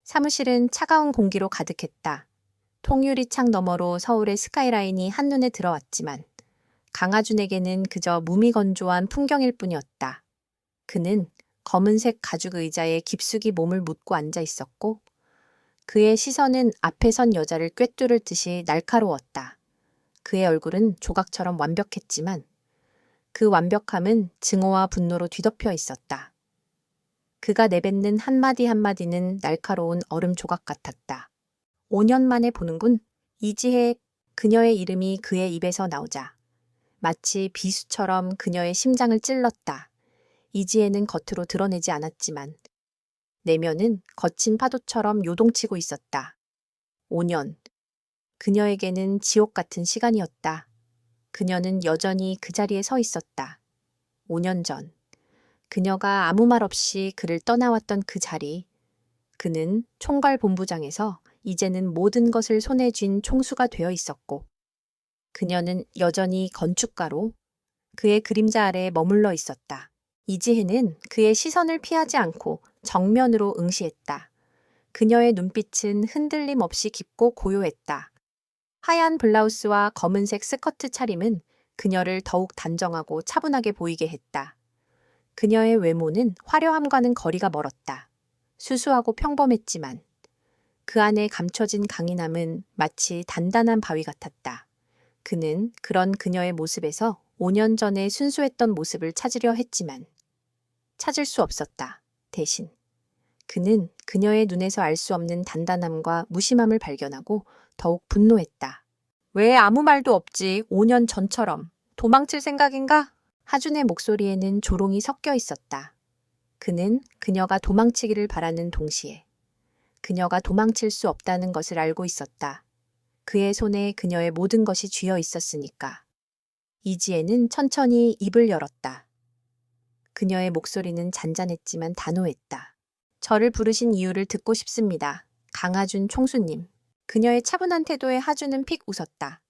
사무실은 차가운 공기로 가득했다. 통유리창 너머로 서울의 스카이라인이 한눈에 들어왔지만 강하준에게는 그저 무미건조한 풍경일 뿐이었다. 그는 검은색 가죽 의자에 깊숙이 몸을 묻고 앉아 있었고 그의 시선은 앞에 선 여자를 꿰뚫을 듯이 날카로웠다. 그의 얼굴은 조각처럼 완벽했지만 그 완벽함은 증오와 분노로 뒤덮여 있었다. 그가 내뱉는 한마디 한마디는 날카로운 얼음 조각 같았다. 5년 만에 보는군. 이지혜. 그녀의 이름이 그의 입에서 나오자 마치 비수처럼 그녀의 심장을 찔렀다. 이지혜는 겉으로 드러내지 않았지만 내면은 거친 파도처럼 요동치고 있었다. 5년. 그녀에게는 지옥 같은 시간이었다. 그녀는 여전히 그 자리에 서 있었다. 5년 전. 그녀가 아무 말 없이 그를 떠나왔던 그 자리. 그는 총괄본부장에서 이제는 모든 것을 손에 쥔 총수가 되어 있었고 그녀는 여전히 건축가로 그의 그림자 아래에 머물러 있었다. 이지혜는 그의 시선을 피하지 않고 정면으로 응시했다. 그녀의 눈빛은 흔들림 없이 깊고 고요했다. 하얀 블라우스와 검은색 스커트 차림은 그녀를 더욱 단정하고 차분하게 보이게 했다. 그녀의 외모는 화려함과는 거리가 멀었다. 수수하고 평범했지만 그 안에 감춰진 강인함은 마치 단단한 바위 같았다. 그는 그런 그녀의 모습에서 5년 전에 순수했던 모습을 찾으려 했지만 찾을 수 없었다. 대신 그는 그녀의 눈에서 알 수 없는 단단함과 무심함을 발견하고 더욱 분노했다. 왜 아무 말도 없지? 5년 전처럼. 도망칠 생각인가? 하준의 목소리에는 조롱이 섞여 있었다. 그는 그녀가 도망치기를 바라는 동시에 그녀가 도망칠 수 없다는 것을 알고 있었다. 그의 손에 그녀의 모든 것이 쥐어 있었으니까. 이지혜는 천천히 입을 열었다. 그녀의 목소리는 잔잔했지만 단호했다. 저를 부르신 이유를 듣고 싶습니다. 강하준 총수님. 그녀의 차분한 태도에 하준은 픽 웃었다.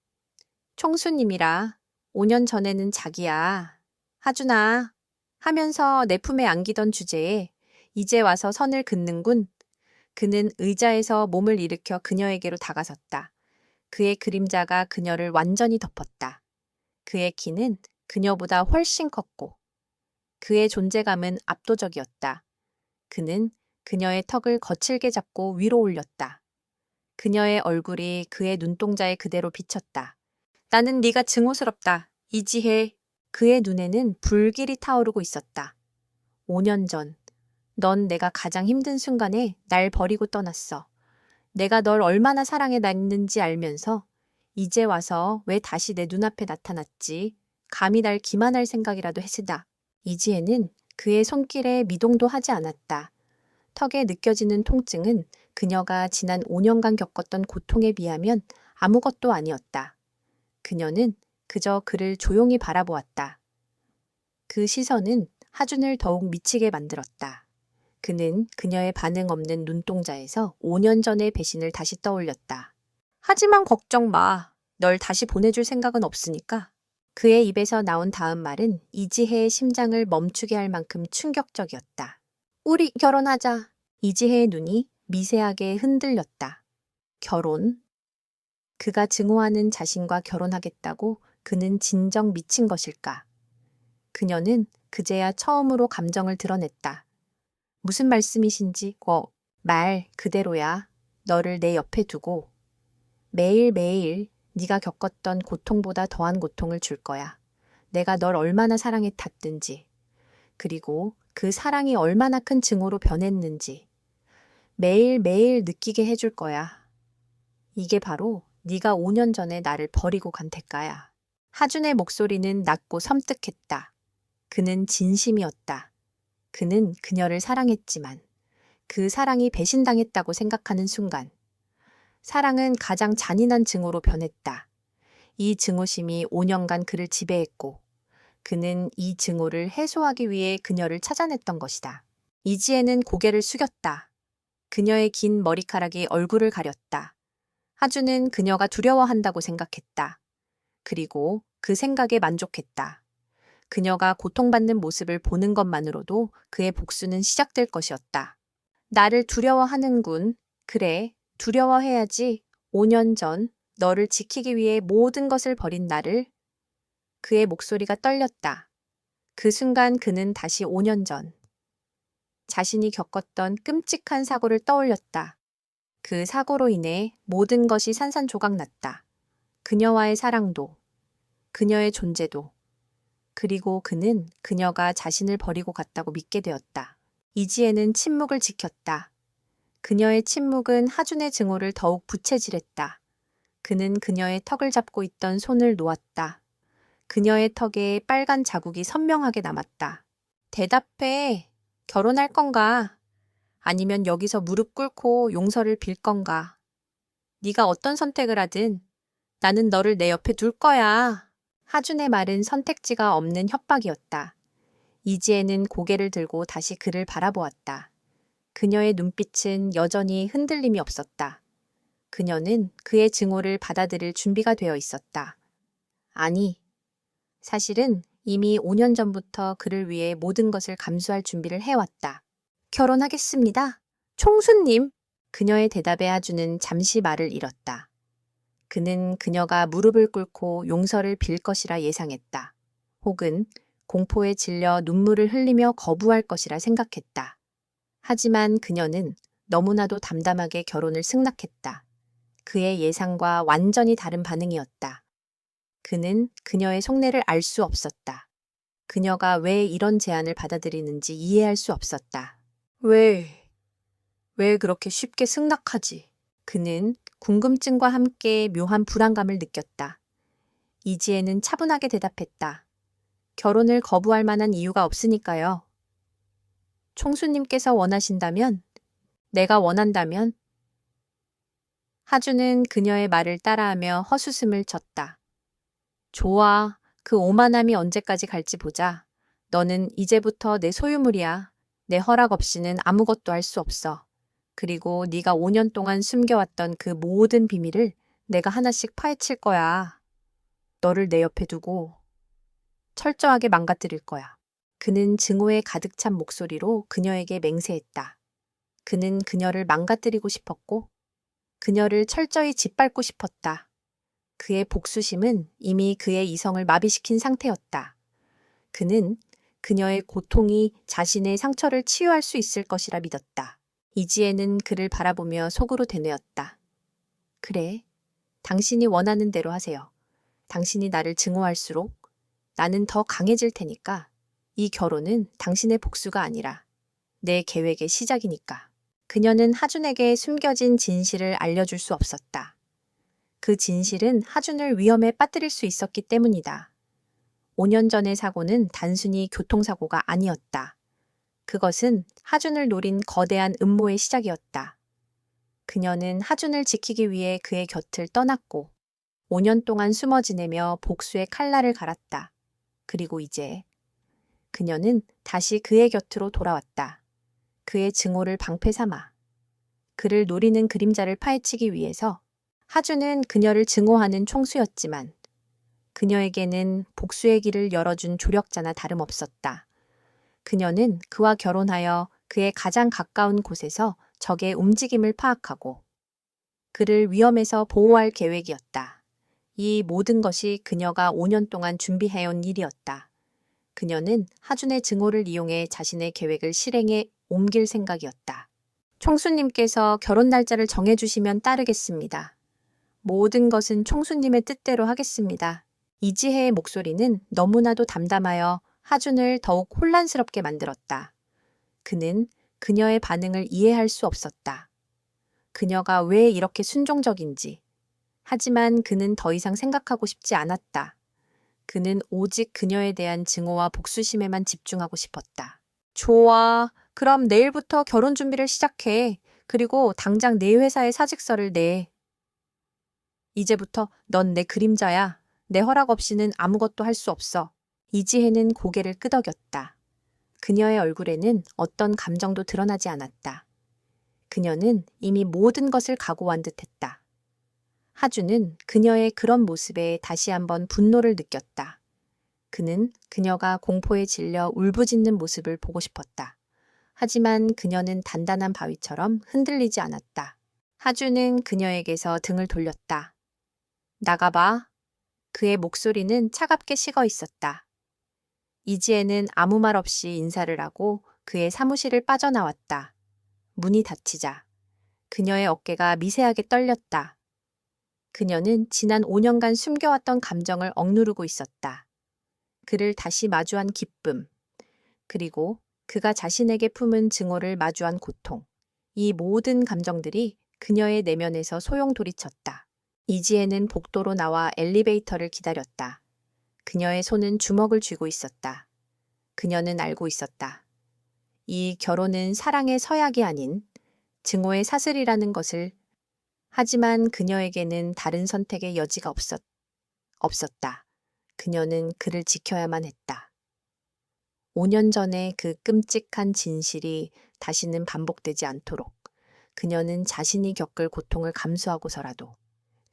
총수님이라 5년 전에는 자기야. 하준아. 하면서 내 품에 안기던 주제에 이제 와서 선을 긋는군. 그는 의자에서 몸을 일으켜 그녀에게로 다가섰다. 그의 그림자가 그녀를 완전히 덮었다. 그의 키는 그녀보다 훨씬 컸고 그의 존재감은 압도적이었다. 그는 그녀의 턱을 거칠게 잡고 위로 올렸다. 그녀의 얼굴이 그의 눈동자에 그대로 비쳤다. 나는 네가 증오스럽다. 이지혜. 그의 눈에는 불길이 타오르고 있었다. 5년 전, 넌 내가 가장 힘든 순간에 날 버리고 떠났어. 내가 널 얼마나 사랑해놨는지 알면서 이제 와서 왜 다시 내 눈앞에 나타났지? 감히 날 기만할 생각이라도 했으다. 이지혜는 그의 손길에 미동도 하지 않았다. 턱에 느껴지는 통증은 그녀가 지난 5년간 겪었던 고통에 비하면 아무것도 아니었다. 그녀는 그저 그를 조용히 바라보았다. 그 시선은 하준을 더욱 미치게 만들었다. 그는 그녀의 반응 없는 눈동자에서 5년 전의 배신을 다시 떠올렸다. 하지만 걱정 마. 널 다시 보내줄 생각은 없으니까. 그의 입에서 나온 다음 말은 이지혜의 심장을 멈추게 할 만큼 충격적이었다. 우리 결혼하자. 이지혜의 눈이 미세하게 흔들렸다. 결혼? 그가 증오하는 자신과 결혼하겠다고 그는 진정 미친 것일까? 그녀는 그제야 처음으로 감정을 드러냈다. 무슨 말씀이신지, 말 그대로야. 너를 내 옆에 두고 매일매일 네가 겪었던 고통보다 더한 고통을 줄 거야. 내가 널 얼마나 사랑에 탔든지, 그리고 그 사랑이 얼마나 큰 증오로 변했는지 매일매일 느끼게 해줄 거야. 이게 바로 네가 5년 전에 나를 버리고 간 대가야. 하준의 목소리는 낮고 섬뜩했다. 그는 진심이었다. 그는 그녀를 사랑했지만 그 사랑이 배신당했다고 생각하는 순간 사랑은 가장 잔인한 증오로 변했다. 이 증오심이 5년간 그를 지배했고 그는 이 증오를 해소하기 위해 그녀를 찾아냈던 것이다. 이지혜는 고개를 숙였다. 그녀의 긴 머리카락이 얼굴을 가렸다. 하준은 그녀가 두려워한다고 생각했다. 그리고 그 생각에 만족했다. 그녀가 고통받는 모습을 보는 것만으로도 그의 복수는 시작될 것이었다. 나를 두려워하는군. 그래, 두려워해야지. 5년 전 너를 지키기 위해 모든 것을 버린 나를. 그의 목소리가 떨렸다. 그 순간 그는 다시 5년 전 자신이 겪었던 끔찍한 사고를 떠올렸다. 그 사고로 인해 모든 것이 산산조각 났다. 그녀와의 사랑도, 그녀의 존재도, 그리고 그는 그녀가 자신을 버리고 갔다고 믿게 되었다. 이지혜는 침묵을 지켰다. 그녀의 침묵은 하준의 증오를 더욱 부채질했다. 그는 그녀의 턱을 잡고 있던 손을 놓았다. 그녀의 턱에 빨간 자국이 선명하게 남았다. 대답해. 결혼할 건가? 아니면 여기서 무릎 꿇고 용서를 빌 건가? 네가 어떤 선택을 하든 나는 너를 내 옆에 둘 거야. 하준의 말은 선택지가 없는 협박이었다. 이지혜는 고개를 들고 다시 그를 바라보았다. 그녀의 눈빛은 여전히 흔들림이 없었다. 그녀는 그의 증오를 받아들일 준비가 되어 있었다. 아니, 사실은 이미 5년 전부터 그를 위해 모든 것을 감수할 준비를 해왔다. 결혼하겠습니다. 총수님. 그녀의 대답에 하준은 잠시 말을 잃었다. 그는 그녀가 무릎을 꿇고 용서를 빌 것이라 예상했다. 혹은 공포에 질려 눈물을 흘리며 거부할 것이라 생각했다. 하지만 그녀는 너무나도 담담하게 결혼을 승낙했다. 그의 예상과 완전히 다른 반응이었다. 그는 그녀의 속내를 알 수 없었다. 그녀가 왜 이런 제안을 받아들이는지 이해할 수 없었다. 왜 그렇게 쉽게 승낙하지? 그는 궁금증과 함께 묘한 불안감을 느꼈다. 이지혜는 차분하게 대답했다. 결혼을 거부할 만한 이유가 없으니까요. 총수님께서 원하신다면, 내가 원한다면. 하준은 그녀의 말을 따라하며 헛웃음을 쳤다. 좋아. 그 오만함이 언제까지 갈지 보자. 너는 이제부터 내 소유물이야. 내 허락 없이는 아무것도 할 수 없어. 그리고 네가 5년 동안 숨겨왔던 그 모든 비밀을 내가 하나씩 파헤칠 거야. 너를 내 옆에 두고 철저하게 망가뜨릴 거야. 그는 증오에 가득 찬 목소리로 그녀에게 맹세했다. 그는 그녀를 망가뜨리고 싶었고 그녀를 철저히 짓밟고 싶었다. 그의 복수심은 이미 그의 이성을 마비시킨 상태였다. 그는 그녀의 고통이 자신의 상처를 치유할 수 있을 것이라 믿었다. 이지혜는 그를 바라보며 속으로 되뇌었다. 그래, 당신이 원하는 대로 하세요. 당신이 나를 증오할수록 나는 더 강해질 테니까 이 결혼은 당신의 복수가 아니라 내 계획의 시작이니까. 그녀는 하준에게 숨겨진 진실을 알려줄 수 없었다. 그 진실은 하준을 위험에 빠뜨릴 수 있었기 때문이다. 5년 전의 사고는 단순히 교통사고가 아니었다. 그것은 하준을 노린 거대한 음모의 시작이었다. 그녀는 하준을 지키기 위해 그의 곁을 떠났고 5년 동안 숨어 지내며 복수의 칼날을 갈았다. 그리고 이제 그녀는 다시 그의 곁으로 돌아왔다. 그의 증오를 방패 삼아 그를 노리는 그림자를 파헤치기 위해서. 하준은 그녀를 증오하는 총수였지만 그녀에게는 복수의 길을 열어준 조력자나 다름없었다. 그녀는 그와 결혼하여 그의 가장 가까운 곳에서 적의 움직임을 파악하고 그를 위험에서 보호할 계획이었다. 이 모든 것이 그녀가 5년 동안 준비해온 일이었다. 그녀는 하준의 증오를 이용해 자신의 계획을 실행에 옮길 생각이었다. 총수님께서 결혼 날짜를 정해주시면 따르겠습니다. 모든 것은 총수님의 뜻대로 하겠습니다. 이지혜의 목소리는 너무나도 담담하여 하준을 더욱 혼란스럽게 만들었다. 그는 그녀의 반응을 이해할 수 없었다. 그녀가 왜 이렇게 순종적인지. 하지만 그는 더 이상 생각하고 싶지 않았다. 그는 오직 그녀에 대한 증오와 복수심에만 집중하고 싶었다. 좋아. 그럼 내일부터 결혼 준비를 시작해. 그리고 당장 내 회사에 사직서를 내. 이제부터 넌 내 그림자야. 내 허락 없이는 아무것도 할 수 없어. 이지혜는 고개를 끄덕였다. 그녀의 얼굴에는 어떤 감정도 드러나지 않았다. 그녀는 이미 모든 것을 각오한 듯했다. 하준은 그녀의 그런 모습에 다시 한번 분노를 느꼈다. 그는 그녀가 공포에 질려 울부짖는 모습을 보고 싶었다. 하지만 그녀는 단단한 바위처럼 흔들리지 않았다. 하준은 그녀에게서 등을 돌렸다. 나가봐. 그의 목소리는 차갑게 식어 있었다. 이지혜는 아무 말 없이 인사를 하고 그의 사무실을 빠져나왔다. 문이 닫히자 그녀의 어깨가 미세하게 떨렸다. 그녀는 지난 5년간 숨겨왔던 감정을 억누르고 있었다. 그를 다시 마주한 기쁨, 그리고 그가 자신에게 품은 증오를 마주한 고통. 이 모든 감정들이 그녀의 내면에서 소용돌이쳤다. 이지혜는 복도로 나와 엘리베이터를 기다렸다. 그녀의 손은 주먹을 쥐고 있었다. 그녀는 알고 있었다. 이 결혼은 사랑의 서약이 아닌 증오의 사슬이라는 것을. 하지만 그녀에게는 다른 선택의 여지가 없었다. 그녀는 그를 지켜야만 했다. 5년 전의 그 끔찍한 진실이 다시는 반복되지 않도록 그녀는 자신이 겪을 고통을 감수하고서라도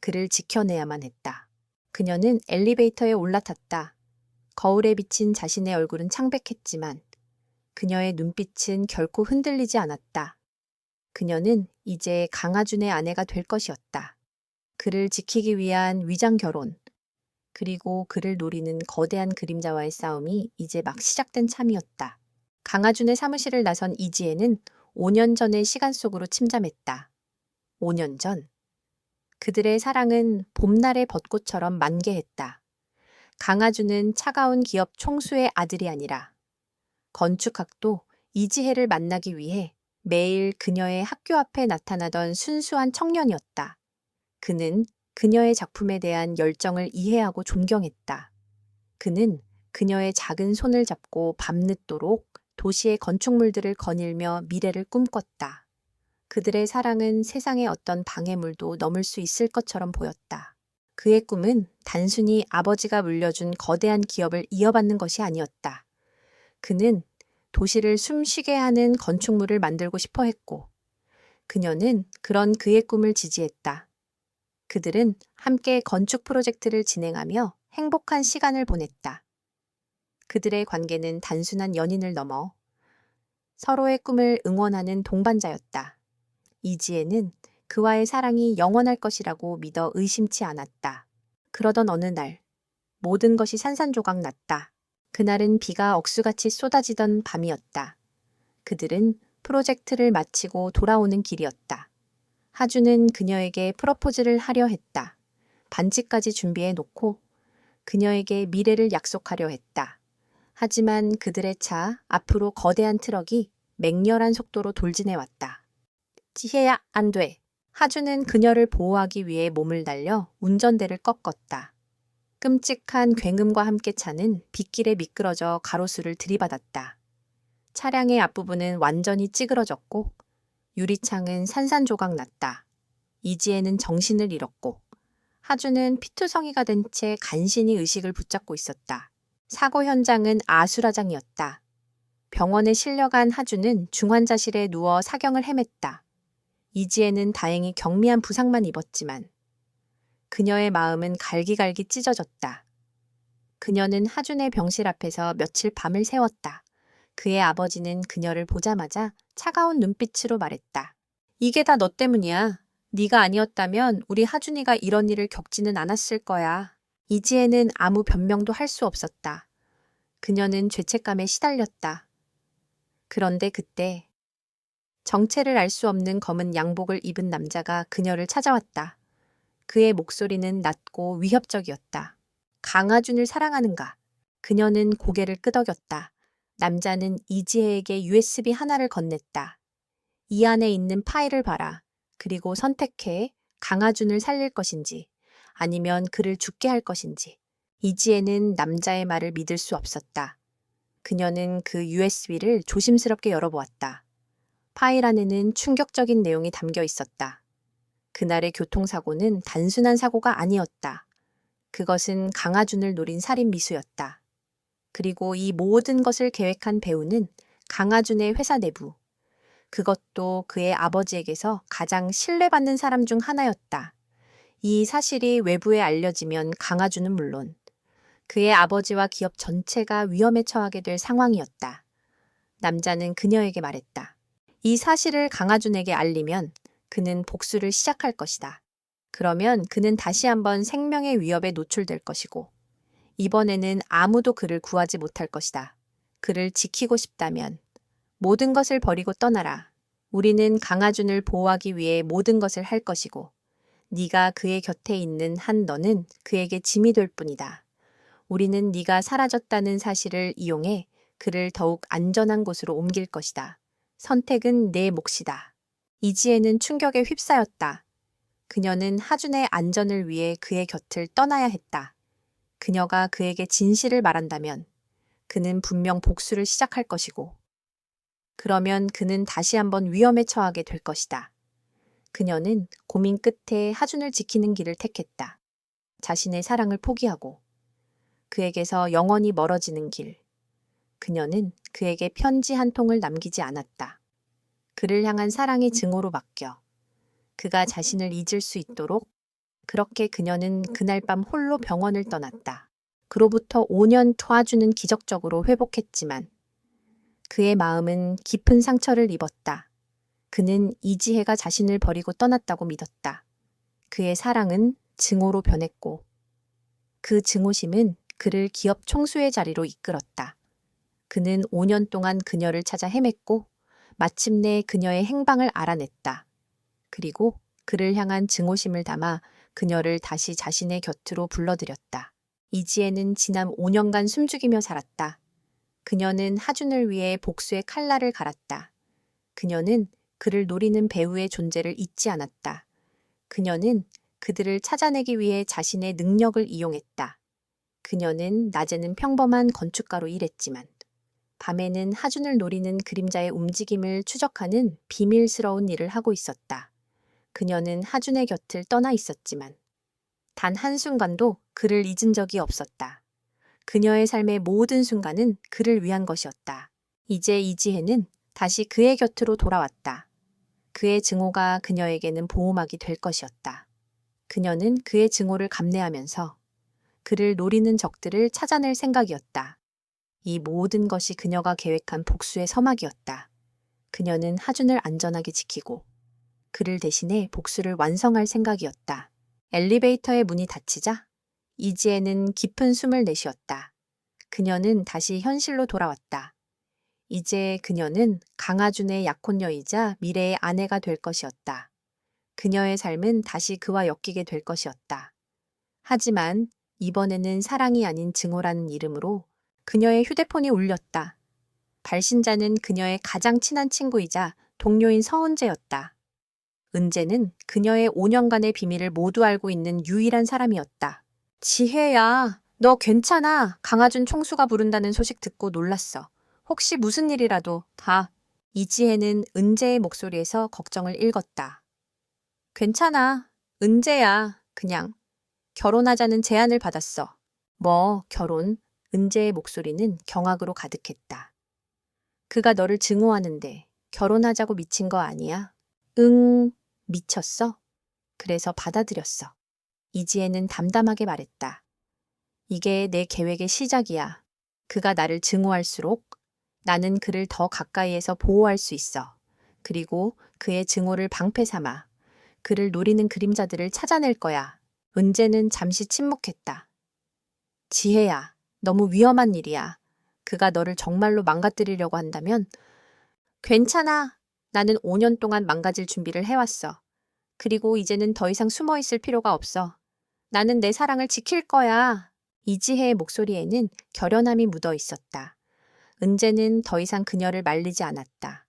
그를 지켜내야만 했다. 그녀는 엘리베이터에 올라탔다. 거울에 비친 자신의 얼굴은 창백했지만 그녀의 눈빛은 결코 흔들리지 않았다. 그녀는 이제 강하준의 아내가 될 것이었다. 그를 지키기 위한 위장 결혼, 그리고 그를 노리는 거대한 그림자와의 싸움이 이제 막 시작된 참이었다. 강하준의 사무실을 나선 이지혜는 5년 전의 시간 속으로 침잠했다. 5년 전. 그들의 사랑은 봄날의 벚꽃처럼 만개했다. 강하준은 차가운 기업 총수의 아들이 아니라 건축학도 이지혜를 만나기 위해 매일 그녀의 학교 앞에 나타나던 순수한 청년이었다. 그는 그녀의 작품에 대한 열정을 이해하고 존경했다. 그는 그녀의 작은 손을 잡고 밤늦도록 도시의 건축물들을 거닐며 미래를 꿈꿨다. 그들의 사랑은 세상의 어떤 방해물도 넘을 수 있을 것처럼 보였다. 그의 꿈은 단순히 아버지가 물려준 거대한 기업을 이어받는 것이 아니었다. 그는 도시를 숨쉬게 하는 건축물을 만들고 싶어 했고, 그녀는 그런 그의 꿈을 지지했다. 그들은 함께 건축 프로젝트를 진행하며 행복한 시간을 보냈다. 그들의 관계는 단순한 연인을 넘어 서로의 꿈을 응원하는 동반자였다. 이지혜는 그와의 사랑이 영원할 것이라고 믿어 의심치 않았다. 그러던 어느 날, 모든 것이 산산조각 났다. 그날은 비가 억수같이 쏟아지던 밤이었다. 그들은 프로젝트를 마치고 돌아오는 길이었다. 하준은 그녀에게 프러포즈를 하려 했다. 반지까지 준비해 놓고 그녀에게 미래를 약속하려 했다. 하지만 그들의 차 앞으로 거대한 트럭이 맹렬한 속도로 돌진해 왔다. 지혜야, 안 돼. 하준은 그녀를 보호하기 위해 몸을 날려 운전대를 꺾었다. 끔찍한 굉음과 함께 차는 빗길에 미끄러져 가로수를 들이받았다. 차량의 앞부분은 완전히 찌그러졌고 유리창은 산산조각 났다. 이지혜는 정신을 잃었고 하준은 피투성이가 된 채 간신히 의식을 붙잡고 있었다. 사고 현장은 아수라장이었다. 병원에 실려간 하준은 중환자실에 누워 사경을 헤맸다. 이지혜는 다행히 경미한 부상만 입었지만 그녀의 마음은 갈기갈기 찢어졌다. 그녀는 하준의 병실 앞에서 며칠 밤을 새웠다. 그의 아버지는 그녀를 보자마자 차가운 눈빛으로 말했다. 이게 다 너 때문이야. 네가 아니었다면 우리 하준이가 이런 일을 겪지는 않았을 거야. 이지혜는 아무 변명도 할 수 없었다. 그녀는 죄책감에 시달렸다. 그런데 그때 정체를 알 수 없는 검은 양복을 입은 남자가 그녀를 찾아왔다. 그의 목소리는 낮고 위협적이었다. 강하준을 사랑하는가? 그녀는 고개를 끄덕였다. 남자는 이지혜에게 USB 하나를 건넸다. 이 안에 있는 파일을 봐라. 그리고 선택해 강하준을 살릴 것인지 아니면 그를 죽게 할 것인지. 이지혜는 남자의 말을 믿을 수 없었다. 그녀는 그 USB를 조심스럽게 열어보았다. 파일 안에는 충격적인 내용이 담겨 있었다. 그날의 교통사고는 단순한 사고가 아니었다. 그것은 강하준을 노린 살인 미수였다. 그리고 이 모든 것을 계획한 배우는 강하준의 회사 내부, 그것도 그의 아버지에게서 가장 신뢰받는 사람 중 하나였다. 이 사실이 외부에 알려지면 강하준은 물론 그의 아버지와 기업 전체가 위험에 처하게 될 상황이었다. 남자는 그녀에게 말했다. 이 사실을 강하준에게 알리면 그는 복수를 시작할 것이다. 그러면 그는 다시 한번 생명의 위협에 노출될 것이고, 이번에는 아무도 그를 구하지 못할 것이다. 그를 지키고 싶다면 모든 것을 버리고 떠나라. 우리는 강하준을 보호하기 위해 모든 것을 할 것이고, 네가 그의 곁에 있는 한 너는 그에게 짐이 될 뿐이다. 우리는 네가 사라졌다는 사실을 이용해 그를 더욱 안전한 곳으로 옮길 것이다. 선택은 내 몫이다. 이지혜는 충격에 휩싸였다. 그녀는 하준의 안전을 위해 그의 곁을 떠나야 했다. 그녀가 그에게 진실을 말한다면 그는 분명 복수를 시작할 것이고, 그러면 그는 다시 한번 위험에 처하게 될 것이다. 그녀는 고민 끝에 하준을 지키는 길을 택했다. 자신의 사랑을 포기하고 그에게서 영원히 멀어지는 길. 그녀는 그에게 편지 한 통을 남기지 않았다. 그를 향한 사랑의 증오로 바뀌어 그가 자신을 잊을 수 있도록. 그렇게 그녀는 그날 밤 홀로 병원을 떠났다. 그로부터 5년 하준은 기적적으로 회복했지만 그의 마음은 깊은 상처를 입었다. 그는 이지혜가 자신을 버리고 떠났다고 믿었다. 그의 사랑은 증오로 변했고, 그 증오심은 그를 기업 총수의 자리로 이끌었다. 그는 5년 동안 그녀를 찾아 헤맸고 마침내 그녀의 행방을 알아냈다. 그리고 그를 향한 증오심을 담아 그녀를 다시 자신의 곁으로 불러들였다. 이지혜는 지난 5년간 숨죽이며 살았다. 그녀는 하준을 위해 복수의 칼날을 갈았다. 그녀는 그를 노리는 배우의 존재를 잊지 않았다. 그녀는 그들을 찾아내기 위해 자신의 능력을 이용했다. 그녀는 낮에는 평범한 건축가로 일했지만 밤에는 하준을 노리는 그림자의 움직임을 추적하는 비밀스러운 일을 하고 있었다. 그녀는 하준의 곁을 떠나 있었지만 단 한순간도 그를 잊은 적이 없었다. 그녀의 삶의 모든 순간은 그를 위한 것이었다. 이제 이지혜는 다시 그의 곁으로 돌아왔다. 그의 증오가 그녀에게는 보호막이 될 것이었다. 그녀는 그의 증오를 감내하면서 그를 노리는 적들을 찾아낼 생각이었다. 이 모든 것이 그녀가 계획한 복수의 서막이었다. 그녀는 하준을 안전하게 지키고 그를 대신해 복수를 완성할 생각이었다. 엘리베이터의 문이 닫히자 이지혜는 깊은 숨을 내쉬었다. 그녀는 다시 현실로 돌아왔다. 이제 그녀는 강하준의 약혼녀이자 미래의 아내가 될 것이었다. 그녀의 삶은 다시 그와 엮이게 될 것이었다. 하지만 이번에는 사랑이 아닌 증오라는 이름으로 그녀의 휴대폰이 울렸다. 발신자는 그녀의 가장 친한 친구이자 동료인 서은재였다. 은재는 그녀의 5년간의 비밀을 모두 알고 있는 유일한 사람이었다. 지혜야, 너 괜찮아? 강하준 총수가 부른다는 소식 듣고 놀랐어. 혹시 무슨 일이라도 다. 이지혜는 은재의 목소리에서 걱정을 읽었다. 괜찮아. 은재야. 그냥 결혼하자는 제안을 받았어. 뭐 결혼? 은재의 목소리는 경악으로 가득했다. 그가 너를 증오하는데 결혼하자고 미친 거 아니야? 응, 미쳤어? 그래서 받아들였어. 이지혜는 담담하게 말했다. 이게 내 계획의 시작이야. 그가 나를 증오할수록 나는 그를 더 가까이에서 보호할 수 있어. 그리고 그의 증오를 방패 삼아 그를 노리는 그림자들을 찾아낼 거야. 은재는 잠시 침묵했다. 지혜야, 너무 위험한 일이야. 그가 너를 정말로 망가뜨리려고 한다면 괜찮아. 나는 5년 동안 망가질 준비를 해왔어. 그리고 이제는 더 이상 숨어 있을 필요가 없어. 나는 내 사랑을 지킬 거야. 이지혜의 목소리에는 결연함이 묻어 있었다. 은재는 더 이상 그녀를 말리지 않았다.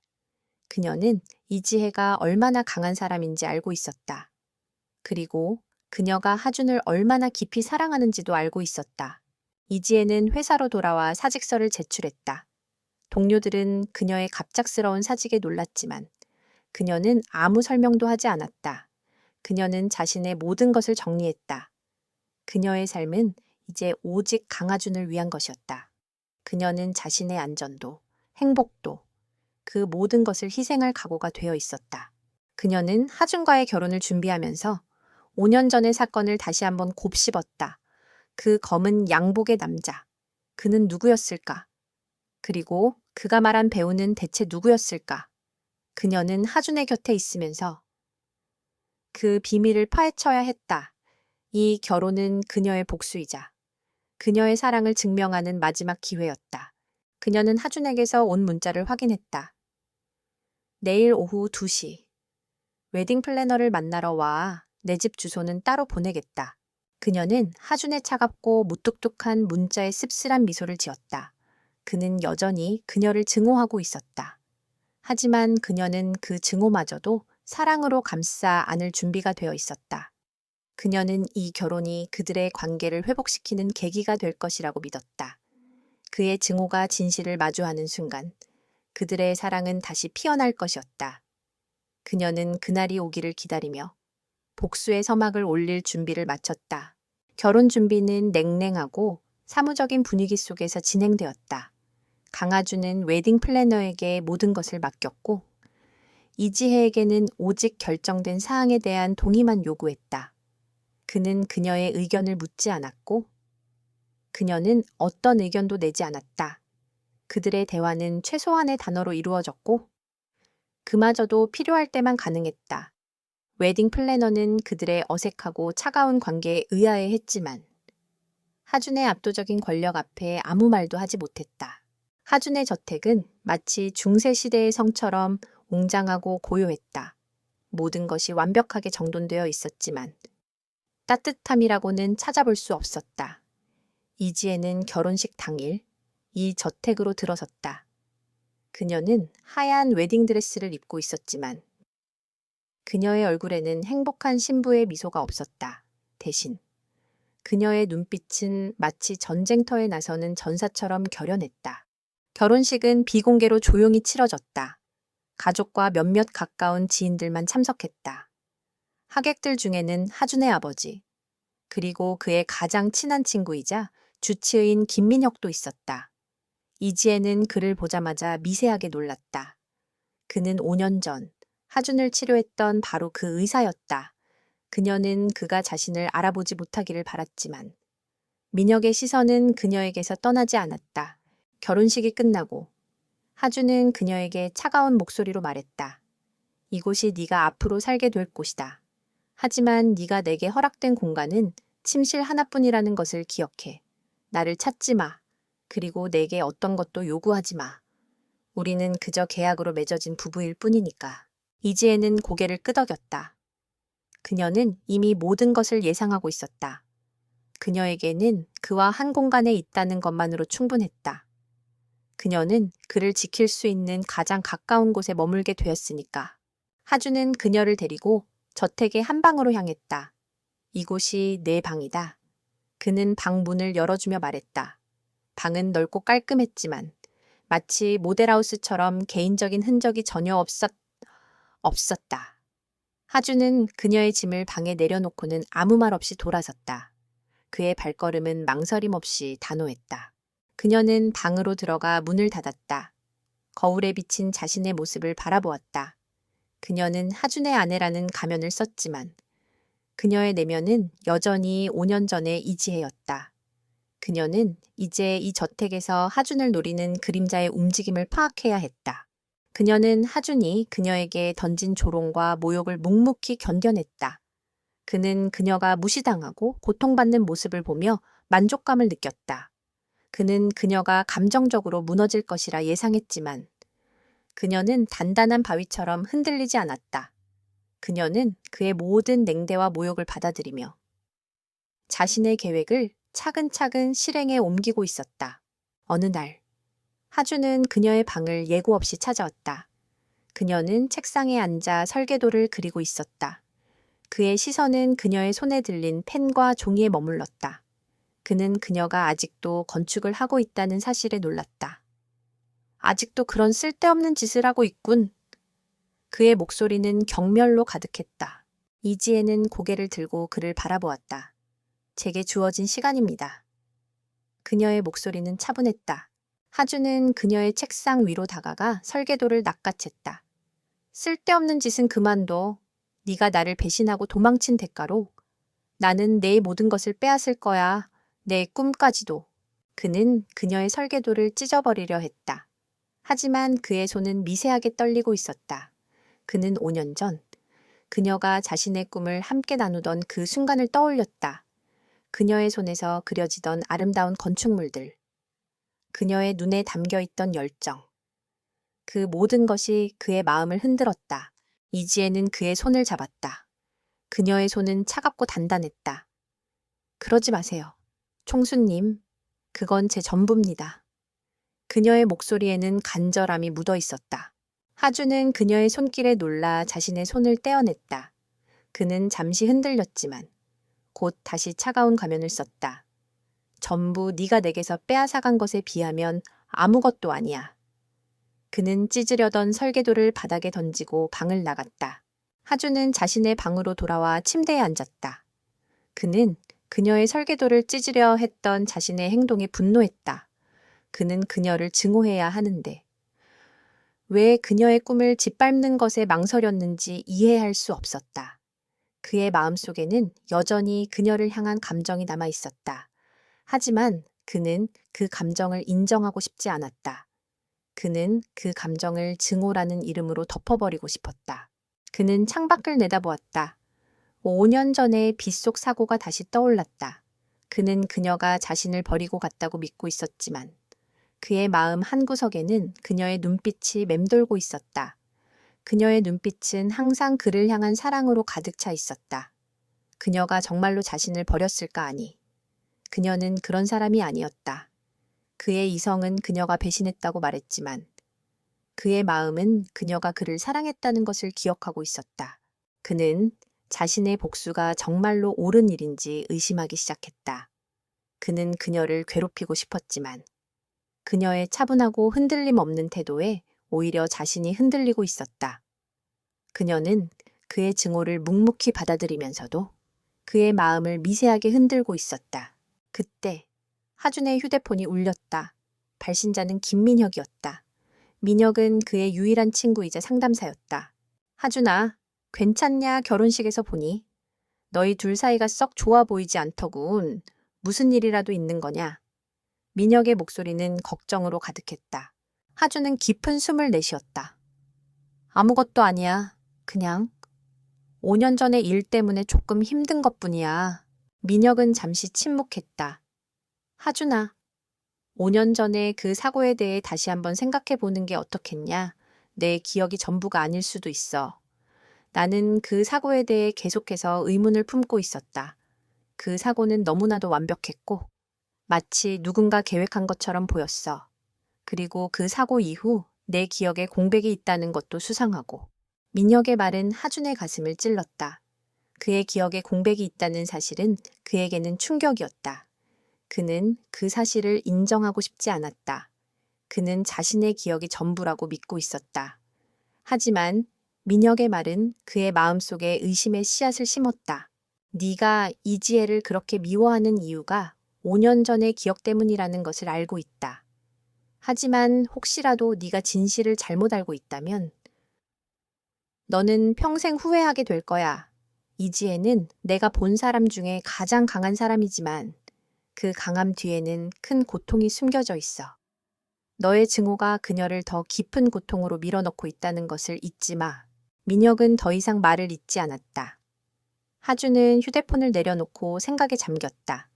그녀는 이지혜가 얼마나 강한 사람인지 알고 있었다. 그리고 그녀가 하준을 얼마나 깊이 사랑하는지도 알고 있었다. 이지혜는 회사로 돌아와 사직서를 제출했다. 동료들은 그녀의 갑작스러운 사직에 놀랐지만 그녀는 아무 설명도 하지 않았다. 그녀는 자신의 모든 것을 정리했다. 그녀의 삶은 이제 오직 강하준을 위한 것이었다. 그녀는 자신의 안전도, 행복도, 그 모든 것을 희생할 각오가 되어 있었다. 그녀는 하준과의 결혼을 준비하면서 5년 전의 사건을 다시 한번 곱씹었다. 그 검은 양복의 남자. 그는 누구였을까? 그리고 그가 말한 배우는 대체 누구였을까? 그녀는 하준의 곁에 있으면서 그 비밀을 파헤쳐야 했다. 이 결혼은 그녀의 복수이자 그녀의 사랑을 증명하는 마지막 기회였다. 그녀는 하준에게서 온 문자를 확인했다. 내일 오후 2시. 웨딩 플래너를 만나러 와. 내 집 주소는 따로 보내겠다. 그녀는 하준의 차갑고 무뚝뚝한 문자에 씁쓸한 미소를 지었다. 그는 여전히 그녀를 증오하고 있었다. 하지만 그녀는 그 증오마저도 사랑으로 감싸 안을 준비가 되어 있었다. 그녀는 이 결혼이 그들의 관계를 회복시키는 계기가 될 것이라고 믿었다. 그의 증오가 진실을 마주하는 순간 그들의 사랑은 다시 피어날 것이었다. 그녀는 그날이 오기를 기다리며 복수의 서막을 올릴 준비를 마쳤다. 결혼 준비는 냉랭하고 사무적인 분위기 속에서 진행되었다. 강아주는 웨딩 플래너에게 모든 것을 맡겼고 이지혜에게는 오직 결정된 사항에 대한 동의만 요구했다. 그는 그녀의 의견을 묻지 않았고 그녀는 어떤 의견도 내지 않았다. 그들의 대화는 최소한의 단어로 이루어졌고 그마저도 필요할 때만 가능했다. 웨딩 플래너는 그들의 어색하고 차가운 관계에 의아해했지만 하준의 압도적인 권력 앞에 아무 말도 하지 못했다. 하준의 저택은 마치 중세시대의 성처럼 웅장하고 고요했다. 모든 것이 완벽하게 정돈되어 있었지만 따뜻함이라고는 찾아볼 수 없었다. 이지혜는 결혼식 당일 이 저택으로 들어섰다. 그녀는 하얀 웨딩드레스를 입고 있었지만 그녀의 얼굴에는 행복한 신부의 미소가 없었다. 대신 그녀의 눈빛은 마치 전쟁터에 나서는 전사처럼 결연했다. 결혼식은 비공개로 조용히 치러졌다. 가족과 몇몇 가까운 지인들만 참석했다. 하객들 중에는 하준의 아버지, 그리고 그의 가장 친한 친구이자 주치의인 김민혁도 있었다. 이지혜는 그를 보자마자 미세하게 놀랐다. 그는 5년 전 하준을 치료했던 바로 그 의사였다. 그녀는 그가 자신을 알아보지 못하기를 바랐지만 민혁의 시선은 그녀에게서 떠나지 않았다. 결혼식이 끝나고 하준은 그녀에게 차가운 목소리로 말했다. 이곳이 네가 앞으로 살게 될 곳이다. 하지만 네가 내게 허락된 공간은 침실 하나뿐이라는 것을 기억해. 나를 찾지 마. 그리고 내게 어떤 것도 요구하지 마. 우리는 그저 계약으로 맺어진 부부일 뿐이니까. 이지혜는 고개를 끄덕였다. 그녀는 이미 모든 것을 예상하고 있었다. 그녀에게는 그와 한 공간에 있다는 것만으로 충분했다. 그녀는 그를 지킬 수 있는 가장 가까운 곳에 머물게 되었으니까. 하준은 그녀를 데리고 저택의 한 방으로 향했다. 이곳이 내 방이다. 그는 방 문을 열어주며 말했다. 방은 넓고 깔끔했지만 마치 모델하우스처럼 개인적인 흔적이 전혀 없었다. 하준은 그녀의 짐을 방에 내려놓고는 아무 말 없이 돌아섰다. 그의 발걸음은 망설임 없이 단호했다. 그녀는 방으로 들어가 문을 닫았다. 거울에 비친 자신의 모습을 바라보았다. 그녀는 하준의 아내라는 가면을 썼지만 그녀의 내면은 여전히 5년 전의 이지혜였다. 그녀는 이제 이 저택에서 하준을 노리는 그림자의 움직임을 파악해야 했다. 그녀는 하준이 그녀에게 던진 조롱과 모욕을 묵묵히 견뎌냈다. 그는 그녀가 무시당하고 고통받는 모습을 보며 만족감을 느꼈다. 그는 그녀가 감정적으로 무너질 것이라 예상했지만 그녀는 단단한 바위처럼 흔들리지 않았다. 그녀는 그의 모든 냉대와 모욕을 받아들이며 자신의 계획을 차근차근 실행에 옮기고 있었다. 어느 날 하준은 그녀의 방을 예고 없이 찾아왔다. 그녀는 책상에 앉아 설계도를 그리고 있었다. 그의 시선은 그녀의 손에 들린 펜과 종이에 머물렀다. 그는 그녀가 아직도 건축을 하고 있다는 사실에 놀랐다. 아직도 그런 쓸데없는 짓을 하고 있군. 그의 목소리는 경멸로 가득했다. 이지혜는 고개를 들고 그를 바라보았다. 제게 주어진 시간입니다. 그녀의 목소리는 차분했다. 하준은 그녀의 책상 위로 다가가 설계도를 낚아챘다. 쓸데없는 짓은 그만둬. 네가 나를 배신하고 도망친 대가로 나는 내 모든 것을 빼앗을 거야. 내 꿈까지도. 그는 그녀의 설계도를 찢어버리려 했다. 하지만 그의 손은 미세하게 떨리고 있었다. 그는 5년 전 그녀가 자신의 꿈을 함께 나누던 그 순간을 떠올렸다. 그녀의 손에서 그려지던 아름다운 건축물들. 그녀의 눈에 담겨있던 열정. 그 모든 것이 그의 마음을 흔들었다. 이지혜는 그의 손을 잡았다. 그녀의 손은 차갑고 단단했다. 그러지 마세요. 총수님, 그건 제 전부입니다. 그녀의 목소리에는 간절함이 묻어 있었다. 하주는 그녀의 손길에 놀라 자신의 손을 떼어냈다. 그는 잠시 흔들렸지만 곧 다시 차가운 가면을 썼다. 전부 네가 내게서 빼앗아간 것에 비하면 아무것도 아니야. 그는 찢으려던 설계도를 바닥에 던지고 방을 나갔다. 하주는 자신의 방으로 돌아와 침대에 앉았다. 그는 그녀의 설계도를 찢으려 했던 자신의 행동에 분노했다. 그는 그녀를 증오해야 하는데 왜 그녀의 꿈을 짓밟는 것에 망설였는지 이해할 수 없었다. 그의 마음속에는 여전히 그녀를 향한 감정이 남아 있었다. 하지만 그는 그 감정을 인정하고 싶지 않았다. 그는 그 감정을 증오라는 이름으로 덮어버리고 싶었다. 그는 창밖을 내다보았다. 5년 전의 빗속 사고가 다시 떠올랐다. 그는 그녀가 자신을 버리고 갔다고 믿고 있었지만 그의 마음 한구석에는 그녀의 눈빛이 맴돌고 있었다. 그녀의 눈빛은 항상 그를 향한 사랑으로 가득 차 있었다. 그녀가 정말로 자신을 버렸을까 하니 그녀는 그런 사람이 아니었다. 그의 이성은 그녀가 배신했다고 말했지만 그의 마음은 그녀가 그를 사랑했다는 것을 기억하고 있었다. 그는 자신의 복수가 정말로 옳은 일인지 의심하기 시작했다. 그는 그녀를 괴롭히고 싶었지만 그녀의 차분하고 흔들림 없는 태도에 오히려 자신이 흔들리고 있었다. 그녀는 그의 증오를 묵묵히 받아들이면서도 그의 마음을 미세하게 흔들고 있었다. 그때 하준의 휴대폰이 울렸다. 발신자는 김민혁이었다. 민혁은 그의 유일한 친구이자 상담사였다. 하준아, 괜찮냐? 결혼식에서 보니. 너희 둘 사이가 썩 좋아 보이지 않더군. 무슨 일이라도 있는 거냐? 민혁의 목소리는 걱정으로 가득했다. 하준은 깊은 숨을 내쉬었다. 아무것도 아니야. 그냥 5년 전의 일 때문에 조금 힘든 것뿐이야. 민혁은 잠시 침묵했다. 하준아, 5년 전에 그 사고에 대해 다시 한번 생각해 보는 게 어떻겠냐? 내 기억이 전부가 아닐 수도 있어. 나는 그 사고에 대해 계속해서 의문을 품고 있었다. 그 사고는 너무나도 완벽했고 마치 누군가 계획한 것처럼 보였어. 그리고 그 사고 이후 내 기억에 공백이 있다는 것도 수상하고. 민혁의 말은 하준의 가슴을 찔렀다. 그의 기억에 공백이 있다는 사실은 그에게는 충격이었다. 그는 그 사실을 인정하고 싶지 않았다. 그는 자신의 기억이 전부라고 믿고 있었다. 하지만 민혁의 말은 그의 마음속에 의심의 씨앗을 심었다. 네가 이지혜를 그렇게 미워하는 이유가 5년 전의 기억 때문이라는 것을 알고 있다. 하지만 혹시라도 네가 진실을 잘못 알고 있다면 너는 평생 후회하게 될 거야. 이지혜는 내가 본 사람 중에 가장 강한 사람이지만 그 강함 뒤에는 큰 고통이 숨겨져 있어. 너의 증오가 그녀를 더 깊은 고통으로 밀어넣고 있다는 것을 잊지 마. 민혁은 더 이상 말을 잇지 않았다. 하주는 휴대폰을 내려놓고 생각에 잠겼다.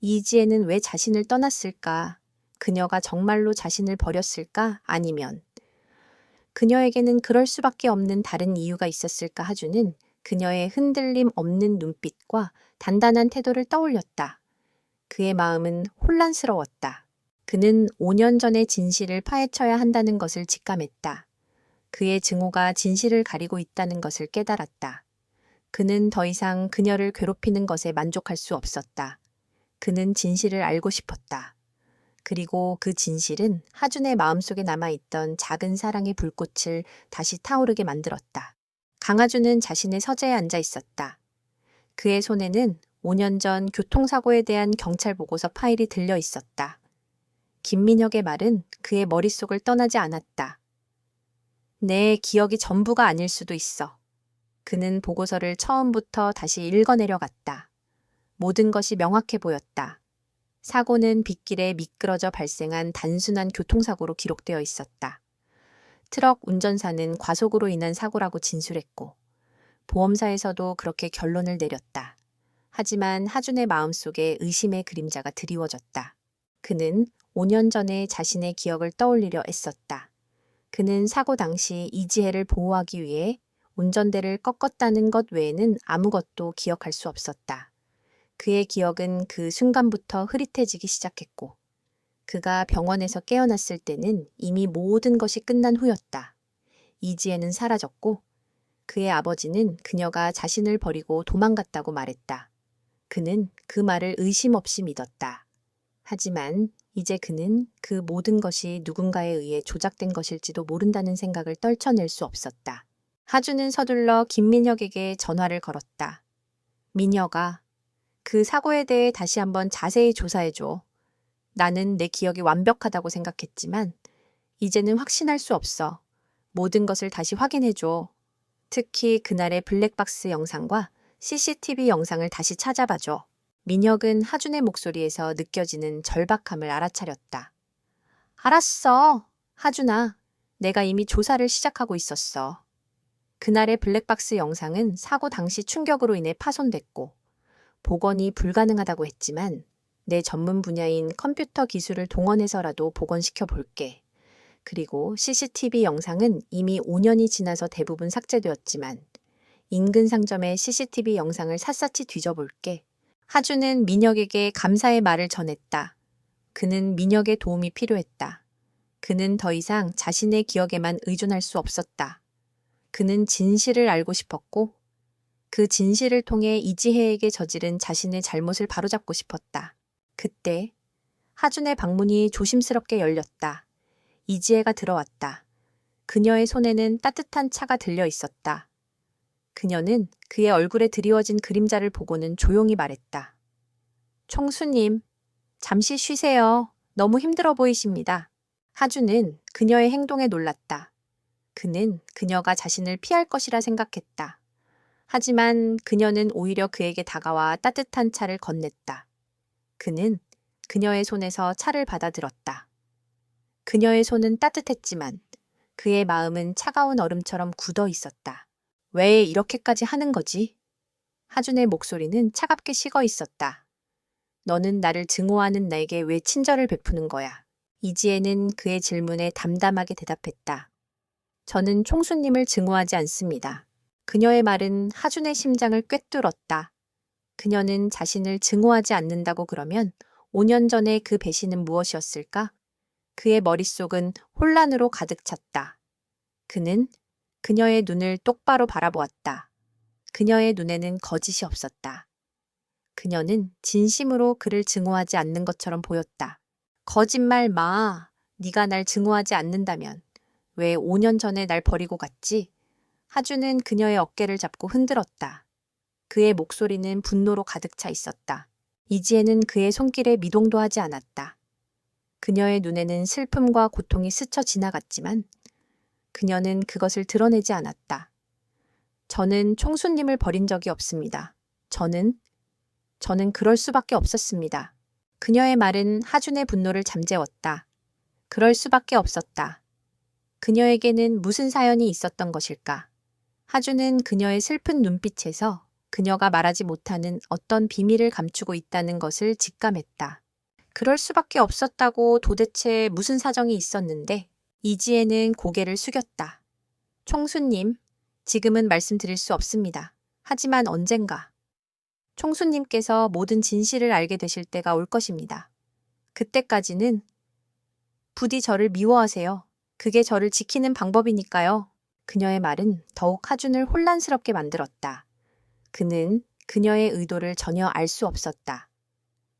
이지혜는 왜 자신을 떠났을까? 그녀가 정말로 자신을 버렸을까? 아니면 그녀에게는 그럴 수밖에 없는 다른 이유가 있었을까? 하주는 그녀의 흔들림 없는 눈빛과 단단한 태도를 떠올렸다. 그의 마음은 혼란스러웠다. 그는 5년 전의 진실을 파헤쳐야 한다는 것을 직감했다. 그의 증오가 진실을 가리고 있다는 것을 깨달았다. 그는 더 이상 그녀를 괴롭히는 것에 만족할 수 없었다. 그는 진실을 알고 싶었다. 그리고 그 진실은 하준의 마음속에 남아있던 작은 사랑의 불꽃을 다시 타오르게 만들었다. 강하준은 자신의 서재에 앉아 있었다. 그의 손에는 5년 전 교통사고에 대한 경찰 보고서 파일이 들려 있었다. 김민혁의 말은 그의 머릿속을 떠나지 않았다. 내 기억이 전부가 아닐 수도 있어. 그는 보고서를 처음부터 다시 읽어내려갔다. 모든 것이 명확해 보였다. 사고는 빗길에 미끄러져 발생한 단순한 교통사고로 기록되어 있었다. 트럭 운전사는 과속으로 인한 사고라고 진술했고, 보험사에서도 그렇게 결론을 내렸다. 하지만 하준의 마음속에 의심의 그림자가 드리워졌다. 그는 5년 전에 자신의 기억을 떠올리려 애썼다. 그는 사고 당시 이지혜를 보호하기 위해 운전대를 꺾었다는 것 외에는 아무것도 기억할 수 없었다. 그의 기억은 그 순간부터 흐릿해지기 시작했고, 그가 병원에서 깨어났을 때는 이미 모든 것이 끝난 후였다. 이지혜는 사라졌고, 그의 아버지는 그녀가 자신을 버리고 도망갔다고 말했다. 그는 그 말을 의심 없이 믿었다. 하지만 이제 그는 그 모든 것이 누군가에 의해 조작된 것일지도 모른다는 생각을 떨쳐낼 수 없었다. 하준은 서둘러 김민혁에게 전화를 걸었다. 민혁아, 그 사고에 대해 다시 한번 자세히 조사해줘. 나는 내 기억이 완벽하다고 생각했지만 이제는 확신할 수 없어. 모든 것을 다시 확인해줘. 특히 그날의 블랙박스 영상과 CCTV 영상을 다시 찾아봐줘. 민혁은 하준의 목소리에서 느껴지는 절박함을 알아차렸다. 알았어. 하준아, 내가 이미 조사를 시작하고 있었어. 그날의 블랙박스 영상은 사고 당시 충격으로 인해 파손됐고 복원이 불가능하다고 했지만 내 전문 분야인 컴퓨터 기술을 동원해서라도 복원시켜 볼게. 그리고 CCTV 영상은 이미 5년이 지나서 대부분 삭제되었지만 인근 상점의 CCTV 영상을 샅샅이 뒤져볼게. 하준은 민혁에게 감사의 말을 전했다. 그는 민혁의 도움이 필요했다. 그는 더 이상 자신의 기억에만 의존할 수 없었다. 그는 진실을 알고 싶었고 그 진실을 통해 이지혜에게 저지른 자신의 잘못을 바로잡고 싶었다. 그때 하준의 방문이 조심스럽게 열렸다. 이지혜가 들어왔다. 그녀의 손에는 따뜻한 차가 들려 있었다. 그녀는 그의 얼굴에 드리워진 그림자를 보고는 조용히 말했다. 총수님, 잠시 쉬세요. 너무 힘들어 보이십니다. 하준은 그녀의 행동에 놀랐다. 그는 그녀가 자신을 피할 것이라 생각했다. 하지만 그녀는 오히려 그에게 다가와 따뜻한 차를 건넸다. 그는 그녀의 손에서 차를 받아들었다. 그녀의 손은 따뜻했지만 그의 마음은 차가운 얼음처럼 굳어 있었다. 왜 이렇게까지 하는 거지? 하준의 목소리는 차갑게 식어 있었다. 너는 나를 증오하는 나에게 왜 친절을 베푸는 거야? 이지혜는 그의 질문에 담담하게 대답했다. 저는 총수님을 증오하지 않습니다. 그녀의 말은 하준의 심장을 꿰뚫었다. 그녀는 자신을 증오하지 않는다고 그러면 5년 전의 그 배신은 무엇이었을까? 그의 머릿속은 혼란으로 가득 찼다. 그는 그녀의 눈을 똑바로 바라보았다. 그녀의 눈에는 거짓이 없었다. 그녀는 진심으로 그를 증오하지 않는 것처럼 보였다. 거짓말 마. 네가 날 증오하지 않는다면 왜 5년 전에 날 버리고 갔지? 하준은 그녀의 어깨를 잡고 흔들었다. 그의 목소리는 분노로 가득 차 있었다. 이지혜는 그의 손길에 미동도 하지 않았다. 그녀의 눈에는 슬픔과 고통이 스쳐 지나갔지만 그녀는 그것을 드러내지 않았다. 저는 총수님을 버린 적이 없습니다. 저는 그럴 수밖에 없었습니다. 그녀의 말은 하준의 분노를 잠재웠다. 그럴 수밖에 없었다. 그녀에게는 무슨 사연이 있었던 것일까? 하준은 그녀의 슬픈 눈빛에서 그녀가 말하지 못하는 어떤 비밀을 감추고 있다는 것을 직감했다. 그럴 수밖에 없었다고 도대체 무슨 사정이 있었는데? 이지혜는 고개를 숙였다. 총수님, 지금은 말씀드릴 수 없습니다. 하지만 언젠가 총수님께서 모든 진실을 알게 되실 때가 올 것입니다. 그때까지는 부디 저를 미워하세요. 그게 저를 지키는 방법이니까요. 그녀의 말은 더욱 하준을 혼란스럽게 만들었다. 그는 그녀의 의도를 전혀 알 수 없었다.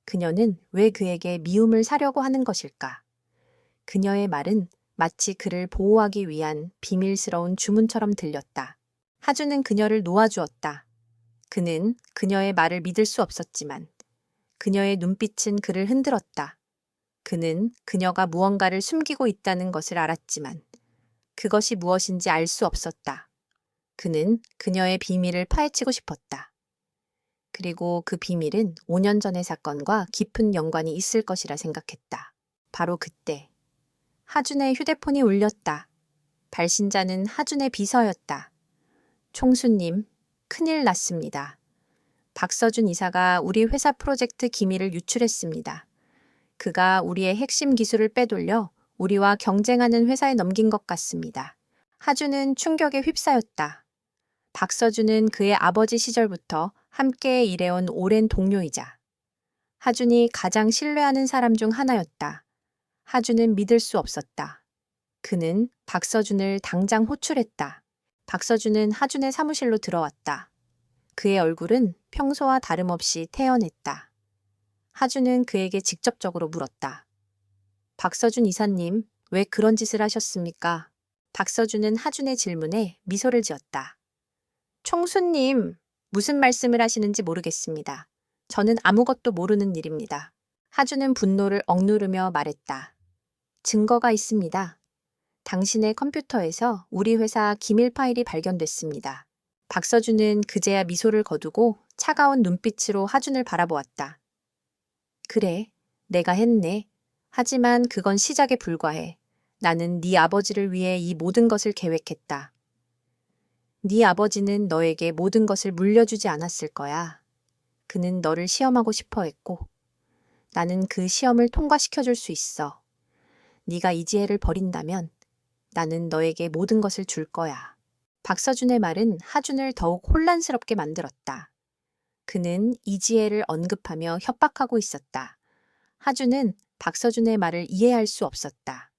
그녀는 왜 그에게 미움을 사려고 하는 것일까? 그녀의 말은 마치 그를 보호하기 위한 비밀스러운 주문처럼 들렸다. 하준은 그녀를 놓아주었다. 그는 그녀의 말을 믿을 수 없었지만 그녀의 눈빛은 그를 흔들었다. 그는 그녀가 무언가를 숨기고 있다는 것을 알았지만 그것이 무엇인지 알 수 없었다. 그는 그녀의 비밀을 파헤치고 싶었다. 그리고 그 비밀은 5년 전의 사건과 깊은 연관이 있을 것이라 생각했다. 바로 그때 하준의 휴대폰이 울렸다. 발신자는 하준의 비서였다. 총수님, 큰일 났습니다. 박서준 이사가 우리 회사 프로젝트 기밀을 유출했습니다. 그가 우리의 핵심 기술을 빼돌려 우리와 경쟁하는 회사에 넘긴 것 같습니다. 하준은 충격에 휩싸였다. 박서준은 그의 아버지 시절부터 함께 일해온 오랜 동료이자 하준이 가장 신뢰하는 사람 중 하나였다. 하준은 믿을 수 없었다. 그는 박서준을 당장 호출했다. 박서준은 하준의 사무실로 들어왔다. 그의 얼굴은 평소와 다름없이 태연했다. 하준은 그에게 직접적으로 물었다. 박서준 이사님, 왜 그런 짓을 하셨습니까? 박서준은 하준의 질문에 미소를 지었다. 총수님, 무슨 말씀을 하시는지 모르겠습니다. 저는 아무것도 모르는 일입니다. 하준은 분노를 억누르며 말했다. 증거가 있습니다. 당신의 컴퓨터에서 우리 회사 기밀 파일이 발견됐습니다. 박서준은 그제야 미소를 거두고 차가운 눈빛으로 하준을 바라보았다. 그래, 내가 했네. 하지만 그건 시작에 불과해. 나는 네 아버지를 위해 이 모든 것을 계획했다. 네 아버지는 너에게 모든 것을 물려주지 않았을 거야. 그는 너를 시험하고 싶어 했고 나는 그 시험을 통과시켜줄 수 있어. 네가 이지혜를 버린다면 나는 너에게 모든 것을 줄 거야. 박서준의 말은 하준을 더욱 혼란스럽게 만들었다. 그는 이지혜를 언급하며 협박하고 있었다. 하준은 박서준의 말을 이해할 수 없었다.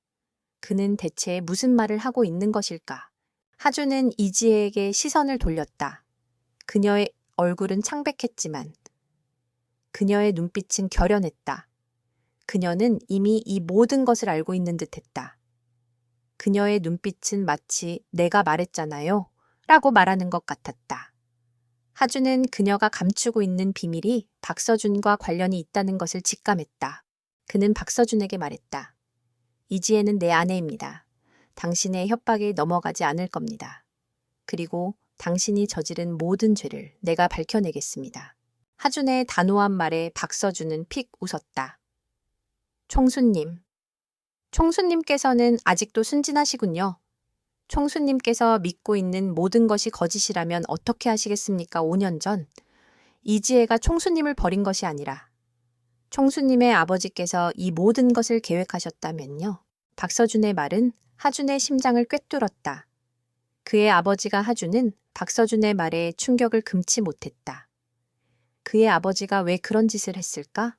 그는 대체 무슨 말을 하고 있는 것일까? 하준은 이지혜에게 시선을 돌렸다. 그녀의 얼굴은 창백했지만 그녀의 눈빛은 결연했다. 그녀는 이미 이 모든 것을 알고 있는 듯했다. 그녀의 눈빛은 마치 내가 말했잖아요 라고 말하는 것 같았다. 하준은 그녀가 감추고 있는 비밀이 박서준과 관련이 있다는 것을 직감했다. 그는 박서준에게 말했다. 이지혜는 내 아내입니다. 당신의 협박에 넘어가지 않을 겁니다. 그리고 당신이 저지른 모든 죄를 내가 밝혀내겠습니다. 하준의 단호한 말에 박서준은 픽 웃었다. 총수님께서는 아직도 순진하시군요. 총수님께서 믿고 있는 모든 것이 거짓이라면 어떻게 하시겠습니까? 5년 전 이지혜가 총수님을 버린 것이 아니라 총수님의 아버지께서 이 모든 것을 계획하셨다면요. 박서준의 말은 하준의 심장을 꿰뚫었다. 그의 아버지가 하준은 박서준의 말에 충격을 금치 못했다. 그의 아버지가 왜 그런 짓을 했을까?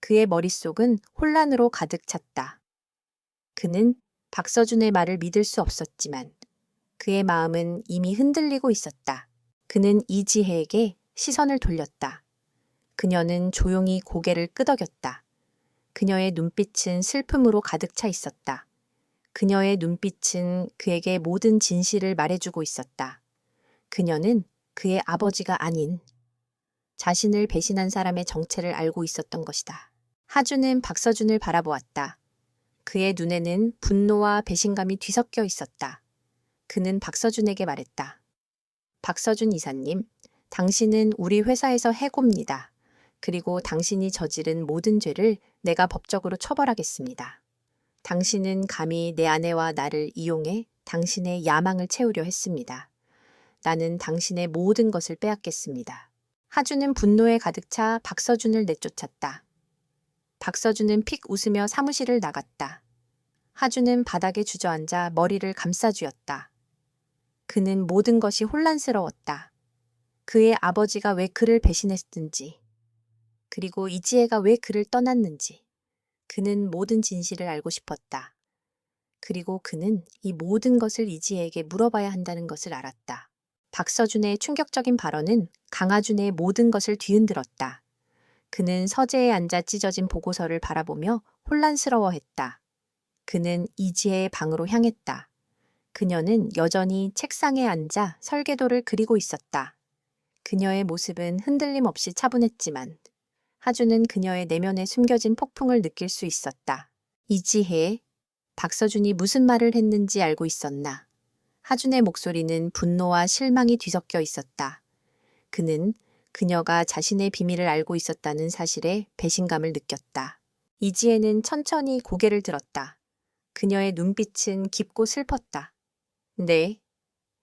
그의 머릿속은 혼란으로 가득 찼다. 그는 박서준의 말을 믿을 수 없었지만 그의 마음은 이미 흔들리고 있었다. 그는 이지혜에게 시선을 돌렸다. 그녀는 조용히 고개를 끄덕였다. 그녀의 눈빛은 슬픔으로 가득 차 있었다. 그녀의 눈빛은 그에게 모든 진실을 말해주고 있었다. 그녀는 그의 아버지가 아닌 자신을 배신한 사람의 정체를 알고 있었던 것이다. 하준은 박서준을 바라보았다. 그의 눈에는 분노와 배신감이 뒤섞여 있었다. 그는 박서준에게 말했다. 박서준 이사님, 당신은 우리 회사에서 해고입니다. 그리고 당신이 저지른 모든 죄를 내가 법적으로 처벌하겠습니다. 당신은 감히 내 아내와 나를 이용해 당신의 야망을 채우려 했습니다. 나는 당신의 모든 것을 빼앗겠습니다. 하준은 분노에 가득 차 박서준을 내쫓았다. 박서준은 픽 웃으며 사무실을 나갔다. 하준은 바닥에 주저앉아 머리를 감싸쥐었다. 그는 모든 것이 혼란스러웠다. 그의 아버지가 왜 그를 배신했든지, 그리고 이지혜가 왜 그를 떠났는지, 그는 모든 진실을 알고 싶었다. 그리고 그는 이 모든 것을 이지혜에게 물어봐야 한다는 것을 알았다. 박서준의 충격적인 발언은 강하준의 모든 것을 뒤흔들었다. 그는 서재에 앉아 찢어진 보고서를 바라보며 혼란스러워했다. 그는 이지혜의 방으로 향했다. 그녀는 여전히 책상에 앉아 설계도를 그리고 있었다. 그녀의 모습은 흔들림 없이 차분했지만 하준은 그녀의 내면에 숨겨진 폭풍을 느낄 수 있었다. 이지혜, 박서준이 무슨 말을 했는지 알고 있었나? 하준의 목소리는 분노와 실망이 뒤섞여 있었다. 그는 그녀가 자신의 비밀을 알고 있었다는 사실에 배신감을 느꼈다. 이지혜는 천천히 고개를 들었다. 그녀의 눈빛은 깊고 슬펐다. 네,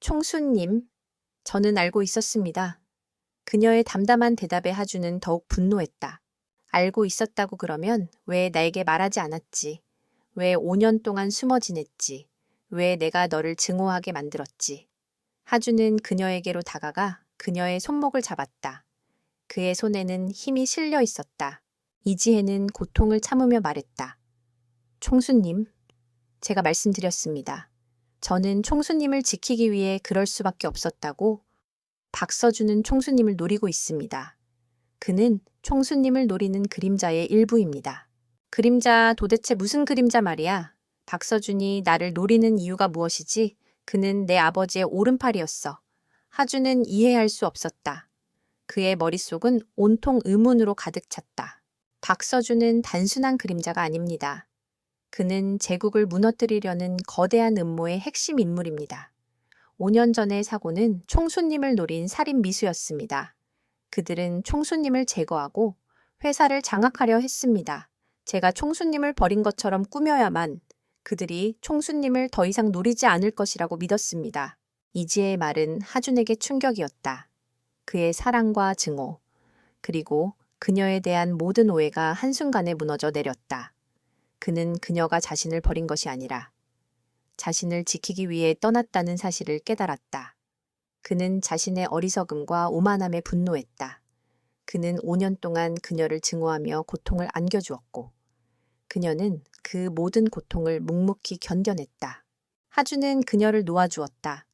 총수님. 저는 알고 있었습니다. 그녀의 담담한 대답에 하주는 더욱 분노했다. 알고 있었다고 그러면 왜 나에게 말하지 않았지? 왜 5년 동안 숨어 지냈지? 왜 내가 너를 증오하게 만들었지? 하주는 그녀에게로 다가가 그녀의 손목을 잡았다. 그의 손에는 힘이 실려 있었다. 이지혜는 고통을 참으며 말했다. 총수님, 제가 말씀드렸습니다. 저는 총수님을 지키기 위해 그럴 수밖에 없었다고. 박서준은 총수님을 노리고 있습니다. 그는 총수님을 노리는 그림자의 일부입니다. 그림자, 도대체 무슨 그림자 말이야? 박서준이 나를 노리는 이유가 무엇이지? 그는 내 아버지의 오른팔이었어. 하주는 이해할 수 없었다. 그의 머릿속은 온통 의문으로 가득 찼다. 박서준은 단순한 그림자가 아닙니다. 그는 제국을 무너뜨리려는 거대한 음모의 핵심 인물입니다. 5년 전의 사고는 총수님을 노린 살인 미수였습니다. 그들은 총수님을 제거하고 회사를 장악하려 했습니다. 제가 총수님을 버린 것처럼 꾸며야만 그들이 총수님을 더 이상 노리지 않을 것이라고 믿었습니다. 이지혜의 말은 하준에게 충격이었다. 그의 사랑과 증오, 그리고 그녀에 대한 모든 오해가 한순간에 무너져 내렸다. 그는 그녀가 자신을 버린 것이 아니라 자신을 지키기 위해 떠났다는 사실을 깨달았다. 그는 자신의 어리석음과 오만함에 분노했다. 그는 5년 동안 그녀를 증오하며 고통을 안겨주었고 그녀는 그 모든 고통을 묵묵히 견뎌냈다. 하주는 그녀를 놓아주었다.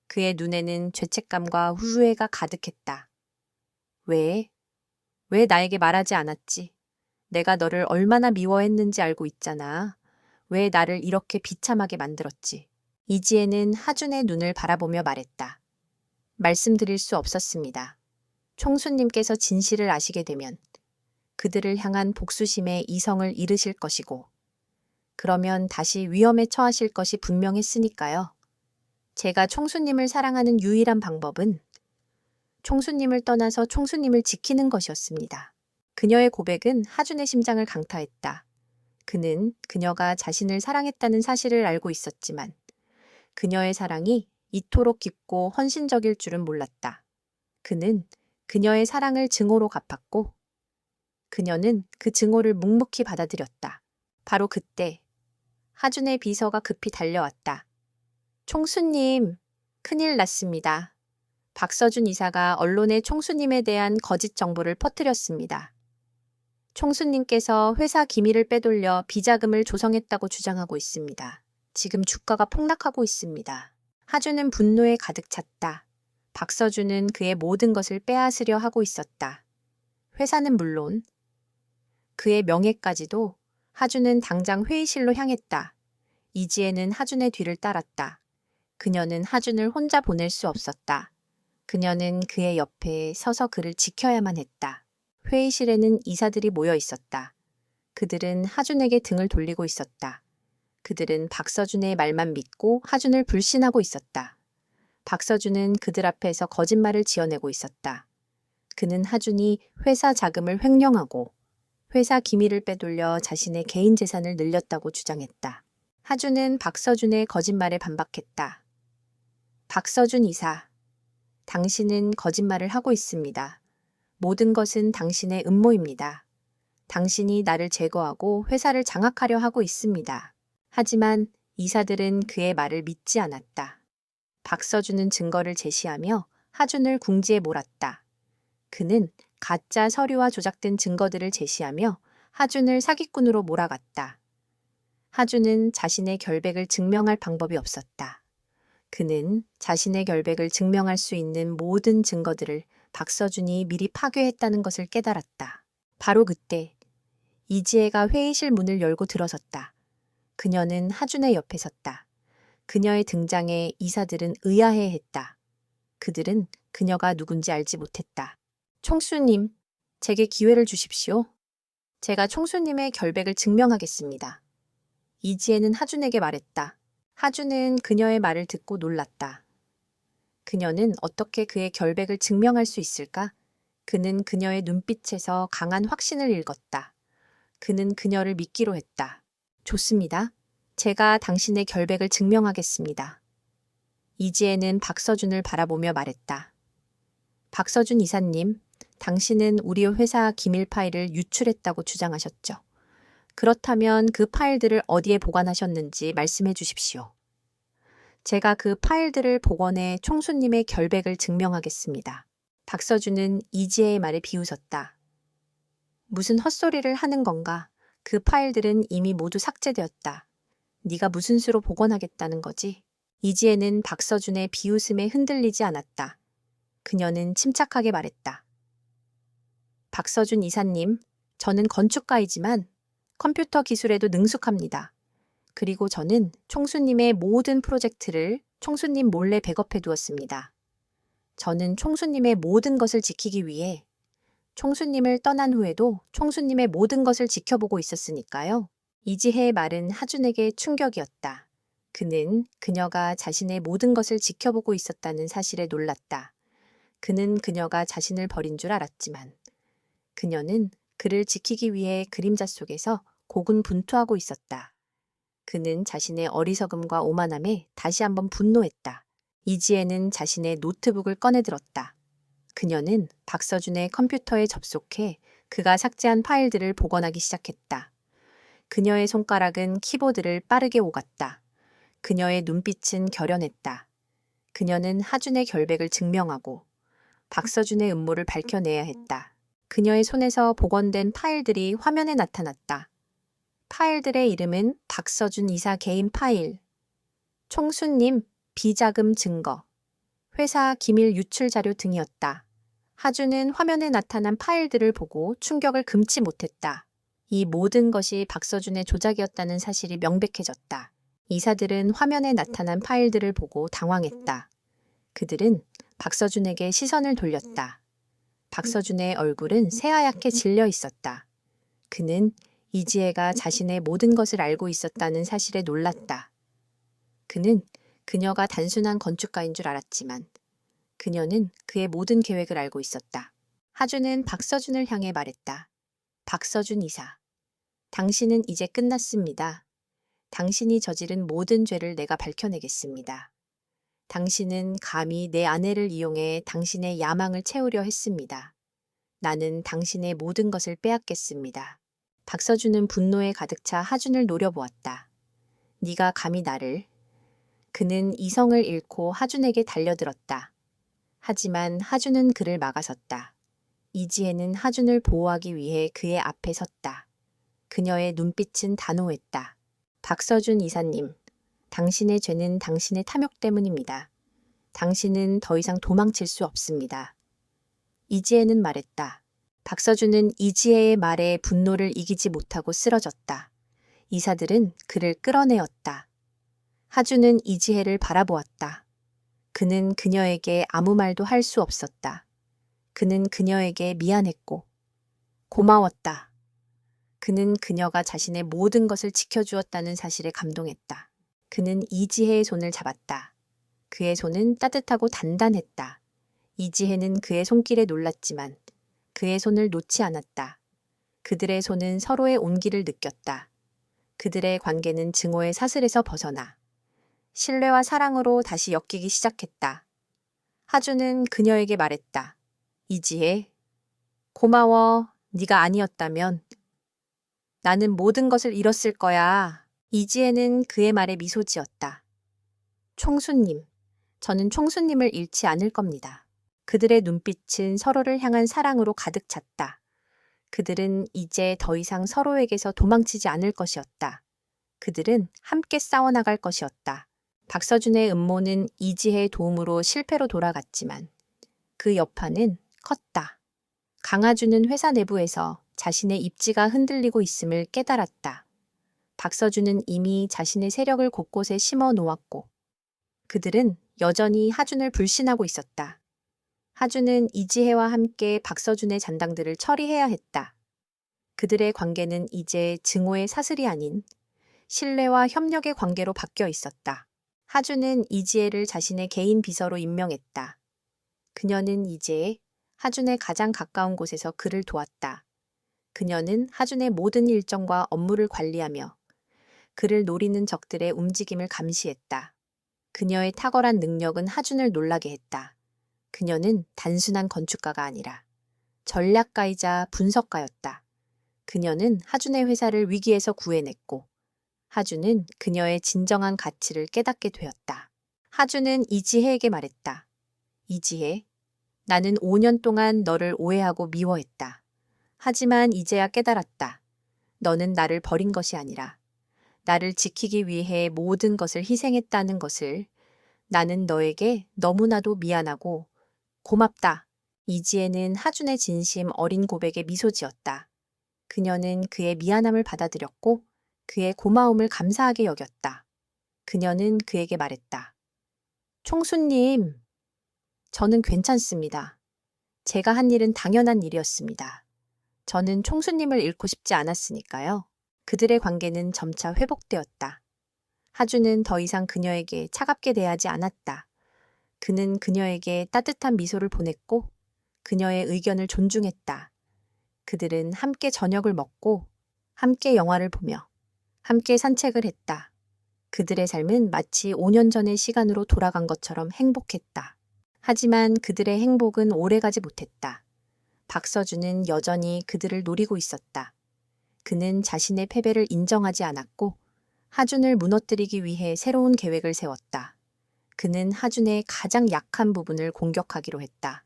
그의 눈에는 죄책감과 후회가 가득했다. 왜? 왜 나에게 말하지 않았지? 내가 너를 얼마나 미워했는지 알고 있잖아. 왜 나를 이렇게 비참하게 만들었지? 이지혜는 하준의 눈을 바라보며 말했다. 말씀드릴 수 없었습니다. 총수님께서 진실을 아시게 되면 그들을 향한 복수심에 이성을 잃으실 것이고 그러면 다시 위험에 처하실 것이 분명했으니까요. 제가 총수님을 사랑하는 유일한 방법은 총수님을 떠나서 총수님을 지키는 것이었습니다. 그녀의 고백은 하준의 심장을 강타했다. 그는 그녀가 자신을 사랑했다는 사실을 알고 있었지만 그녀의 사랑이 이토록 깊고 헌신적일 줄은 몰랐다. 그는 그녀의 사랑을 증오로 갚았고 그녀는 그 증오를 묵묵히 받아들였다. 바로 그때 하준의 비서가 급히 달려왔다. 총수님, 큰일 났습니다. 박서준 이사가 언론에 총수님에 대한 거짓 정보를 퍼뜨렸습니다. 총수님께서 회사 기밀을 빼돌려 비자금을 조성했다고 주장하고 있습니다. 지금 주가가 폭락하고 있습니다. 하준은 분노에 가득 찼다. 박서준은 그의 모든 것을 빼앗으려 하고 있었다. 회사는 물론 그의 명예까지도. 하준은 당장 회의실로 향했다. 이지혜는 하준의 뒤를 따랐다. 그녀는 하준을 혼자 보낼 수 없었다. 그녀는 그의 옆에 서서 그를 지켜야만 했다. 회의실에는 이사들이 모여 있었다. 그들은 하준에게 등을 돌리고 있었다. 그들은 박서준의 말만 믿고 하준을 불신하고 있었다. 박서준은 그들 앞에서 거짓말을 지어내고 있었다. 그는 하준이 회사 자금을 횡령하고 회사 기밀을 빼돌려 자신의 개인 재산을 늘렸다고 주장했다. 하준은 박서준의 거짓말에 반박했다. 박서준 이사, 당신은 거짓말을 하고 있습니다. 모든 것은 당신의 음모입니다. 당신이 나를 제거하고 회사를 장악하려 하고 있습니다. 하지만 이사들은 그의 말을 믿지 않았다. 박서준은 증거를 제시하며 하준을 궁지에 몰았다. 그는 가짜 서류와 조작된 증거들을 제시하며 하준을 사기꾼으로 몰아갔다. 하준은 자신의 결백을 증명할 방법이 없었다. 그는 자신의 결백을 증명할 수 있는 모든 증거들을 박서준이 미리 파괴했다는 것을 깨달았다. 바로 그때 이지혜가 회의실 문을 열고 들어섰다. 그녀는 하준의 옆에 섰다. 그녀의 등장에 이사들은 의아해했다. 그들은 그녀가 누군지 알지 못했다. 총수님, 제게 기회를 주십시오. 제가 총수님의 결백을 증명하겠습니다. 이지혜는 하준에게 말했다. 하준은 그녀의 말을 듣고 놀랐다. 그녀는 어떻게 그의 결백을 증명할 수 있을까? 그는 그녀의 눈빛에서 강한 확신을 읽었다. 그는 그녀를 믿기로 했다. 좋습니다. 제가 당신의 결백을 증명하겠습니다. 이지혜는 박서준을 바라보며 말했다. 박서준 이사님, 당신은 우리 회사 기밀 파일을 유출했다고 주장하셨죠. 그렇다면 그 파일들을 어디에 보관하셨는지 말씀해 주십시오. 제가 그 파일들을 복원해 총수님의 결백을 증명하겠습니다. 박서준은 이지혜의 말에 비웃었다. 무슨 헛소리를 하는 건가? 그 파일들은 이미 모두 삭제되었다. 네가 무슨 수로 복원하겠다는 거지? 이지혜는 박서준의 비웃음에 흔들리지 않았다. 그녀는 침착하게 말했다. 박서준 이사님, 저는 건축가이지만 컴퓨터 기술에도 능숙합니다. 그리고 저는 총수님의 모든 프로젝트를 총수님 몰래 백업해 두었습니다. 저는 총수님의 모든 것을 지키기 위해 총수님을 떠난 후에도 총수님의 모든 것을 지켜보고 있었으니까요. 이지혜의 말은 하준에게 충격이었다. 그는 그녀가 자신의 모든 것을 지켜보고 있었다는 사실에 놀랐다. 그는 그녀가 자신을 버린 줄 알았지만 그녀는 그를 지키기 위해 그림자 속에서 고군분투하고 있었다. 그는 자신의 어리석음과 오만함에 다시 한번 분노했다. 이지혜는 자신의 노트북을 꺼내들었다. 그녀는 박서준의 컴퓨터에 접속해 그가 삭제한 파일들을 복원하기 시작했다. 그녀의 손가락은 키보드를 빠르게 오갔다. 그녀의 눈빛은 결연했다. 그녀는 하준의 결백을 증명하고 박서준의 음모를 밝혀내야 했다. 그녀의 손에서 복원된 파일들이 화면에 나타났다. 파일들의 이름은 박서준 이사 개인 파일, 총수님 비자금 증거, 회사 기밀 유출 자료 등이었다. 하준은 화면에 나타난 파일들을 보고 충격을 금치 못했다. 이 모든 것이 박서준의 조작이었다는 사실이 명백해졌다. 이사들은 화면에 나타난 파일들을 보고 당황했다. 그들은 박서준에게 시선을 돌렸다. 박서준의 얼굴은 새하얗게 질려 있었다. 그는 이지혜가 자신의 모든 것을 알고 있었다는 사실에 놀랐다. 그는 그녀가 단순한 건축가인 줄 알았지만 그녀는 그의 모든 계획을 알고 있었다. 하준은 박서준을 향해 말했다. 박서준 이사, 당신은 이제 끝났습니다. 당신이 저지른 모든 죄를 내가 밝혀내겠습니다. 당신은 감히 내 아내를 이용해 당신의 야망을 채우려 했습니다. 나는 당신의 모든 것을 빼앗겠습니다. 박서준은 분노에 가득 차 하준을 노려보았다. 네가 감히 나를... 그는 이성을 잃고 하준에게 달려들었다. 하지만 하준은 그를 막아섰다. 이지혜는 하준을 보호하기 위해 그의 앞에 섰다. 그녀의 눈빛은 단호했다. 박서준 이사님, 당신의 죄는 당신의 탐욕 때문입니다. 당신은 더 이상 도망칠 수 없습니다. 이지혜는 말했다. 박서준은 이지혜의 말에 분노를 이기지 못하고 쓰러졌다. 이사들은 그를 끌어내었다. 하준은 이지혜를 바라보았다. 그는 그녀에게 아무 말도 할 수 없었다. 그는 그녀에게 미안했고 고마웠다. 그는 그녀가 자신의 모든 것을 지켜주었다는 사실에 감동했다. 그는 이지혜의 손을 잡았다. 그의 손은 따뜻하고 단단했다. 이지혜는 그의 손길에 놀랐지만 그의 손을 놓지 않았다. 그들의 손은 서로의 온기를 느꼈다. 그들의 관계는 증오의 사슬에서 벗어나 신뢰와 사랑으로 다시 엮이기 시작했다. 하준은 그녀에게 말했다. 이지혜, 고마워. 네가 아니었다면 나는 모든 것을 잃었을 거야. 이지혜는 그의 말에 미소 지었다. 총수님, 저는 총수님을 잃지 않을 겁니다. 그들의 눈빛은 서로를 향한 사랑으로 가득 찼다. 그들은 이제 더 이상 서로에게서 도망치지 않을 것이었다. 그들은 함께 싸워나갈 것이었다. 박서준의 음모는 이지혜의 도움으로 실패로 돌아갔지만 그 여파는 컸다. 강하준은 회사 내부에서 자신의 입지가 흔들리고 있음을 깨달았다. 박서준은 이미 자신의 세력을 곳곳에 심어 놓았고 그들은 여전히 하준을 불신하고 있었다. 하준은 이지혜와 함께 박서준의 잔당들을 처리해야 했다. 그들의 관계는 이제 증오의 사슬이 아닌 신뢰와 협력의 관계로 바뀌어 있었다. 하준은 이지혜를 자신의 개인 비서로 임명했다. 그녀는 이제 하준의 가장 가까운 곳에서 그를 도왔다. 그녀는 하준의 모든 일정과 업무를 관리하며 그를 노리는 적들의 움직임을 감시했다. 그녀의 탁월한 능력은 하준을 놀라게 했다. 그녀는 단순한 건축가가 아니라 전략가이자 분석가였다. 그녀는 하준의 회사를 위기에서 구해냈고 하준은 그녀의 진정한 가치를 깨닫게 되었다. 하준은 이지혜에게 말했다. 이지혜, 나는 5년 동안 너를 오해하고 미워했다. 하지만 이제야 깨달았다. 너는 나를 버린 것이 아니라 나를 지키기 위해 모든 것을 희생했다는 것을. 나는 너에게 너무나도 미안하고 고맙다. 이지혜는 하준의 진심 어린 고백에 미소 지었다. 그녀는 그의 미안함을 받아들였고 그의 고마움을 감사하게 여겼다. 그녀는 그에게 말했다. 총수님, 저는 괜찮습니다. 제가 한 일은 당연한 일이었습니다. 저는 총수님을 잃고 싶지 않았으니까요. 그들의 관계는 점차 회복되었다. 하준은 더 이상 그녀에게 차갑게 대하지 않았다. 그는 그녀에게 따뜻한 미소를 보냈고 그녀의 의견을 존중했다. 그들은 함께 저녁을 먹고 함께 영화를 보며 함께 산책을 했다. 그들의 삶은 마치 5년 전의 시간으로 돌아간 것처럼 행복했다. 하지만 그들의 행복은 오래가지 못했다. 박서준은 여전히 그들을 노리고 있었다. 그는 자신의 패배를 인정하지 않았고 하준을 무너뜨리기 위해 새로운 계획을 세웠다. 그는 하준의 가장 약한 부분을 공격하기로 했다.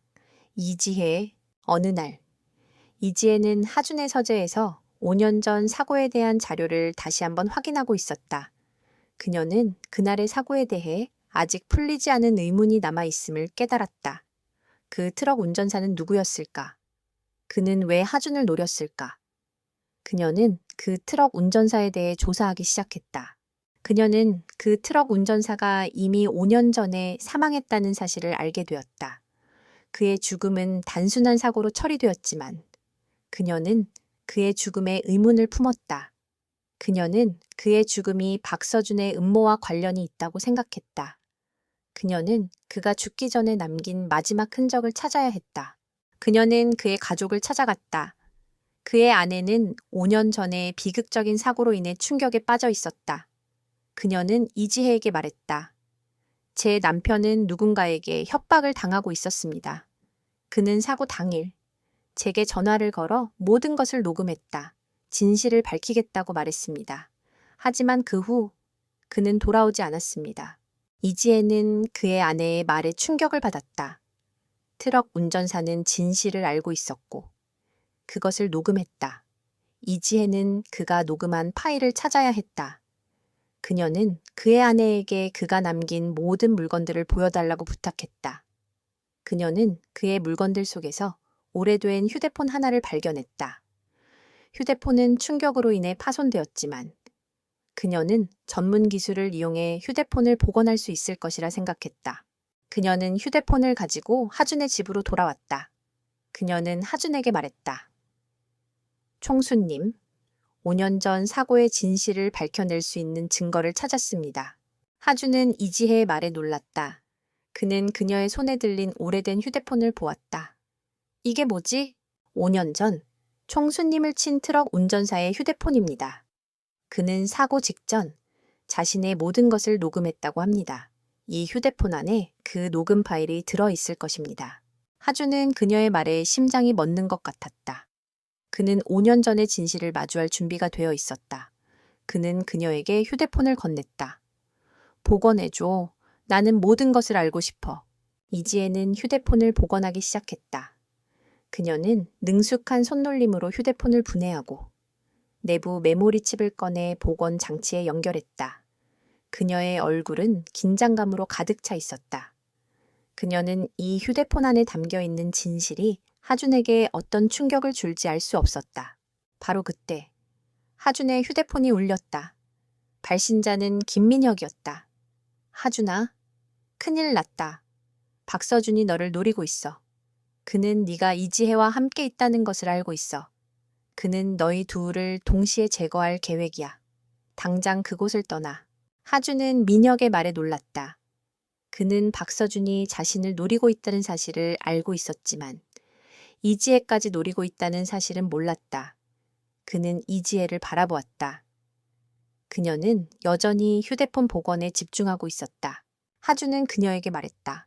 이지혜, 어느 날 이지혜는 하준의 서재에서 5년 전 사고에 대한 자료를 다시 한번 확인하고 있었다. 그녀는 그날의 사고에 대해 아직 풀리지 않은 의문이 남아있음을 깨달았다. 그 트럭 운전사는 누구였을까? 그는 왜 하준을 노렸을까? 그녀는 그 트럭 운전사에 대해 조사하기 시작했다. 그녀는 그 트럭 운전사가 이미 5년 전에 사망했다는 사실을 알게 되었다. 그의 죽음은 단순한 사고로 처리되었지만 그녀는 그의 죽음에 의문을 품었다. 그녀는 그의 죽음이 박서준의 음모와 관련이 있다고 생각했다. 그녀는 그가 죽기 전에 남긴 마지막 흔적을 찾아야 했다. 그녀는 그의 가족을 찾아갔다. 그의 아내는 5년 전에 비극적인 사고로 인해 충격에 빠져 있었다. 그녀는 이지혜에게 말했다. 제 남편은 누군가에게 협박을 당하고 있었습니다. 그는 사고 당일 제게 전화를 걸어 모든 것을 녹음했다. 진실을 밝히겠다고 말했습니다. 하지만 그 후 그는 돌아오지 않았습니다. 이지혜는 그의 아내의 말에 충격을 받았다. 트럭 운전사는 진실을 알고 있었고 그것을 녹음했다. 이지혜는 그가 녹음한 파일을 찾아야 했다. 그녀는 그의 아내에게 그가 남긴 모든 물건들을 보여달라고 부탁했다. 그녀는 그의 물건들 속에서 오래된 휴대폰 하나를 발견했다. 휴대폰은 충격으로 인해 파손되었지만 그녀는 전문 기술을 이용해 휴대폰을 복원할 수 있을 것이라 생각했다. 그녀는 휴대폰을 가지고 하준의 집으로 돌아왔다. 그녀는 하준에게 말했다. 총수님, 5년 전 사고의 진실을 밝혀낼 수 있는 증거를 찾았습니다. 하준은 이지혜의 말에 놀랐다. 그는 그녀의 손에 들린 오래된 휴대폰을 보았다. 이게 뭐지? 5년 전 총수님을 친 트럭 운전사의 휴대폰입니다. 그는 사고 직전 자신의 모든 것을 녹음했다고 합니다. 이 휴대폰 안에 그 녹음 파일이 들어있을 것입니다. 하준은 그녀의 말에 심장이 멎는 것 같았다. 그는 5년 전의 진실을 마주할 준비가 되어 있었다. 그는 그녀에게 휴대폰을 건넸다. 복원해줘. 나는 모든 것을 알고 싶어. 이지혜는 휴대폰을 복원하기 시작했다. 그녀는 능숙한 손놀림으로 휴대폰을 분해하고 내부 메모리 칩을 꺼내 복원 장치에 연결했다. 그녀의 얼굴은 긴장감으로 가득 차 있었다. 그녀는 이 휴대폰 안에 담겨 있는 진실이 하준에게 어떤 충격을 줄지 알 수 없었다. 바로 그때 하준의 휴대폰이 울렸다. 발신자는 김민혁이었다. 하준아, 큰일 났다. 박서준이 너를 노리고 있어. 그는 네가 이지혜와 함께 있다는 것을 알고 있어. 그는 너희 둘을 동시에 제거할 계획이야. 당장 그곳을 떠나. 하준은 민혁의 말에 놀랐다. 그는 박서준이 자신을 노리고 있다는 사실을 알고 있었지만 이지혜까지 노리고 있다는 사실은 몰랐다. 그는 이지혜를 바라보았다. 그녀는 여전히 휴대폰 복원에 집중하고 있었다. 하주는 그녀에게 말했다.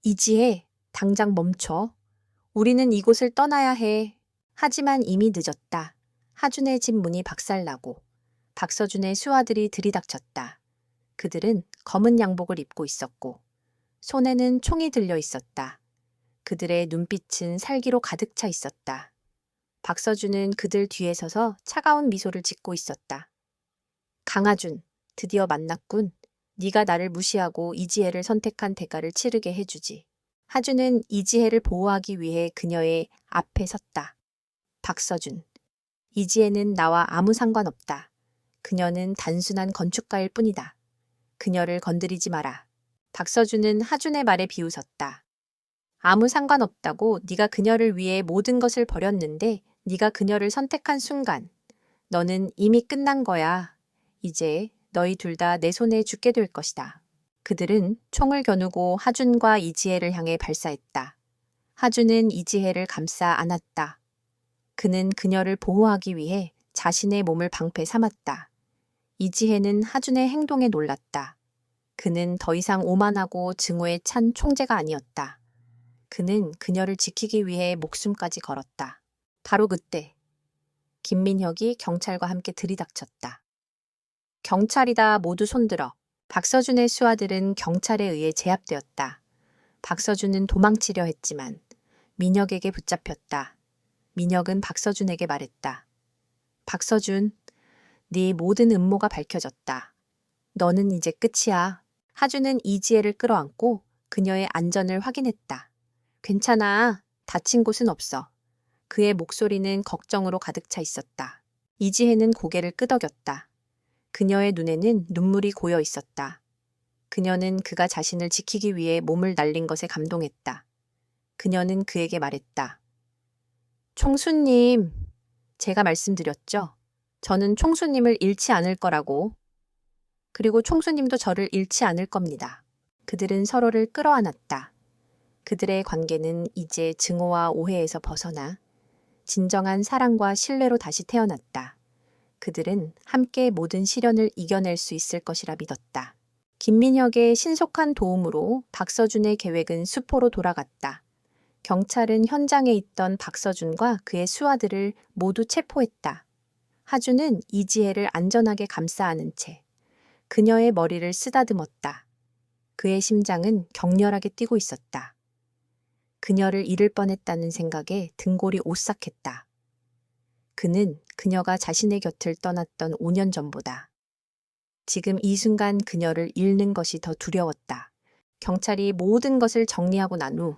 이지혜, 당장 멈춰. 우리는 이곳을 떠나야 해. 하지만 이미 늦었다. 하준의 집 문이 박살나고 박서준의 수하들이 들이닥쳤다. 그들은 검은 양복을 입고 있었고 손에는 총이 들려 있었다. 그들의 눈빛은 살기로 가득 차 있었다. 박서준은 그들 뒤에 서서 차가운 미소를 짓고 있었다. 강하준, 드디어 만났군. 네가 나를 무시하고 이지혜를 선택한 대가를 치르게 해주지. 하준은 이지혜를 보호하기 위해 그녀의 앞에 섰다. 박서준, 이지혜는 나와 아무 상관없다. 그녀는 단순한 건축가일 뿐이다. 그녀를 건드리지 마라. 박서준은 하준의 말에 비웃었다. 아무 상관없다고 네가 그녀를 위해 모든 것을 버렸는데 네가 그녀를 선택한 순간 너는 이미 끝난 거야. 이제 너희 둘 다 내 손에 죽게 될 것이다. 그들은 총을 겨누고 하준과 이지혜를 향해 발사했다. 하준은 이지혜를 감싸 안았다. 그는 그녀를 보호하기 위해 자신의 몸을 방패 삼았다. 이지혜는 하준의 행동에 놀랐다. 그는 더 이상 오만하고 증오에 찬 총재가 아니었다. 그는 그녀를 지키기 위해 목숨까지 걸었다. 바로 그때 김민혁이 경찰과 함께 들이닥쳤다. 경찰이다, 모두 손들어. 박서준의 수하들은 경찰에 의해 제압되었다. 박서준은 도망치려 했지만 민혁에게 붙잡혔다. 민혁은 박서준에게 말했다. 박서준, 네 모든 음모가 밝혀졌다. 너는 이제 끝이야. 하준은 이지혜를 끌어안고 그녀의 안전을 확인했다. 괜찮아. 다친 곳은 없어. 그의 목소리는 걱정으로 가득 차 있었다. 이지혜는 고개를 끄덕였다. 그녀의 눈에는 눈물이 고여 있었다. 그녀는 그가 자신을 지키기 위해 몸을 날린 것에 감동했다. 그녀는 그에게 말했다. 총수님, 제가 말씀드렸죠. 저는 총수님을 잃지 않을 거라고. 그리고 총수님도 저를 잃지 않을 겁니다. 그들은 서로를 끌어안았다. 그들의 관계는 이제 증오와 오해에서 벗어나 진정한 사랑과 신뢰로 다시 태어났다. 그들은 함께 모든 시련을 이겨낼 수 있을 것이라 믿었다. 김민혁의 신속한 도움으로 박서준의 계획은 수포로 돌아갔다. 경찰은 현장에 있던 박서준과 그의 수하들을 모두 체포했다. 하준은 이지혜를 안전하게 감싸 안은 채 그녀의 머리를 쓰다듬었다. 그의 심장은 격렬하게 뛰고 있었다. 그녀를 잃을 뻔했다는 생각에 등골이 오싹했다. 그는 그녀가 자신의 곁을 떠났던 5년 전보다 지금 이 순간 그녀를 잃는 것이 더 두려웠다. 경찰이 모든 것을 정리하고 난 후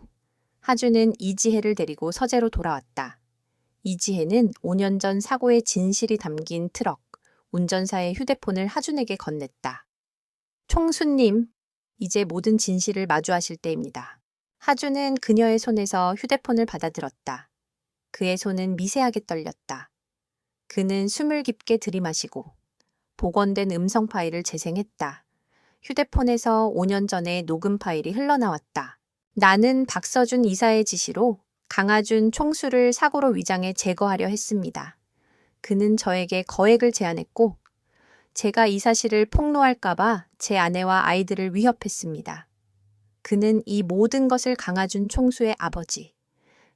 하준은 이지혜를 데리고 서재로 돌아왔다. 이지혜는 5년 전 사고의 진실이 담긴 트럭, 운전사의 휴대폰을 하준에게 건넸다. 총수님, 이제 모든 진실을 마주하실 때입니다. 하준은 그녀의 손에서 휴대폰을 받아들었다. 그의 손은 미세하게 떨렸다. 그는 숨을 깊게 들이마시고 복원된 음성 파일을 재생했다. 휴대폰에서 5년 전의 녹음 파일이 흘러나왔다. 나는 박서준 이사의 지시로 강하준 총수를 사고로 위장해 제거하려 했습니다. 그는 저에게 거액을 제안했고 제가 이 사실을 폭로할까봐 제 아내와 아이들을 위협했습니다. 그는 이 모든 것을 강하준 총수의 아버지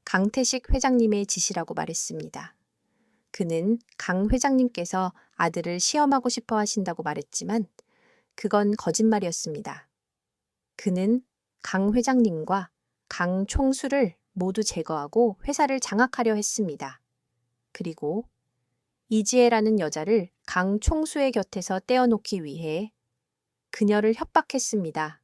강태식 회장님의 지시라고 말했습니다. 그는 강 회장님께서 아들을 시험하고 싶어 하신다고 말했지만 그건 거짓말이었습니다. 그는 강 회장님과 강 총수를 모두 제거하고 회사를 장악하려 했습니다. 그리고 이지혜라는 여자를 강 총수의 곁에서 떼어놓기 위해 그녀를 협박했습니다.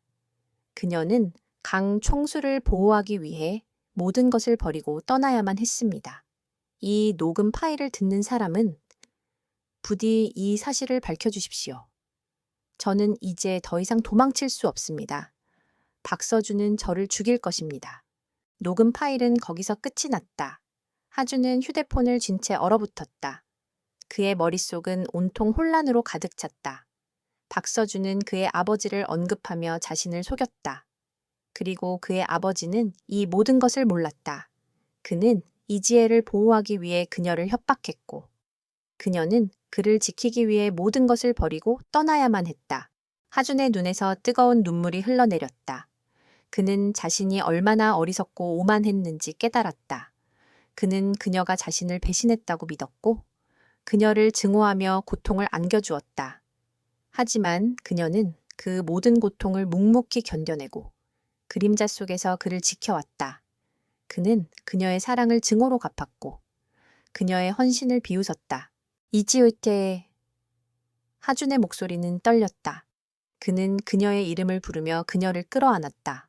그녀는 강 총수를 보호하기 위해 모든 것을 버리고 떠나야만 했습니다. 이 녹음 파일을 듣는 사람은 부디 이 사실을 밝혀주십시오. 저는 이제 더 이상 도망칠 수 없습니다. 박서준은 저를 죽일 것입니다. 녹음 파일은 거기서 끝이 났다. 하준은 휴대폰을 쥔 채 얼어붙었다. 그의 머릿속은 온통 혼란으로 가득 찼다. 박서준은 그의 아버지를 언급하며 자신을 속였다. 그리고 그의 아버지는 이 모든 것을 몰랐다. 그는 이지혜를 보호하기 위해 그녀를 협박했고 그녀는 그를 지키기 위해 모든 것을 버리고 떠나야만 했다. 하준의 눈에서 뜨거운 눈물이 흘러내렸다. 그는 자신이 얼마나 어리석고 오만했는지 깨달았다. 그는 그녀가 자신을 배신했다고 믿었고 그녀를 증오하며 고통을 안겨주었다. 하지만 그녀는 그 모든 고통을 묵묵히 견뎌내고 그림자 속에서 그를 지켜왔다. 그는 그녀의 사랑을 증오로 갚았고 그녀의 헌신을 비웃었다. 이지우테. 하준의 목소리는 떨렸다. 그는 그녀의 이름을 부르며 그녀를 끌어안았다.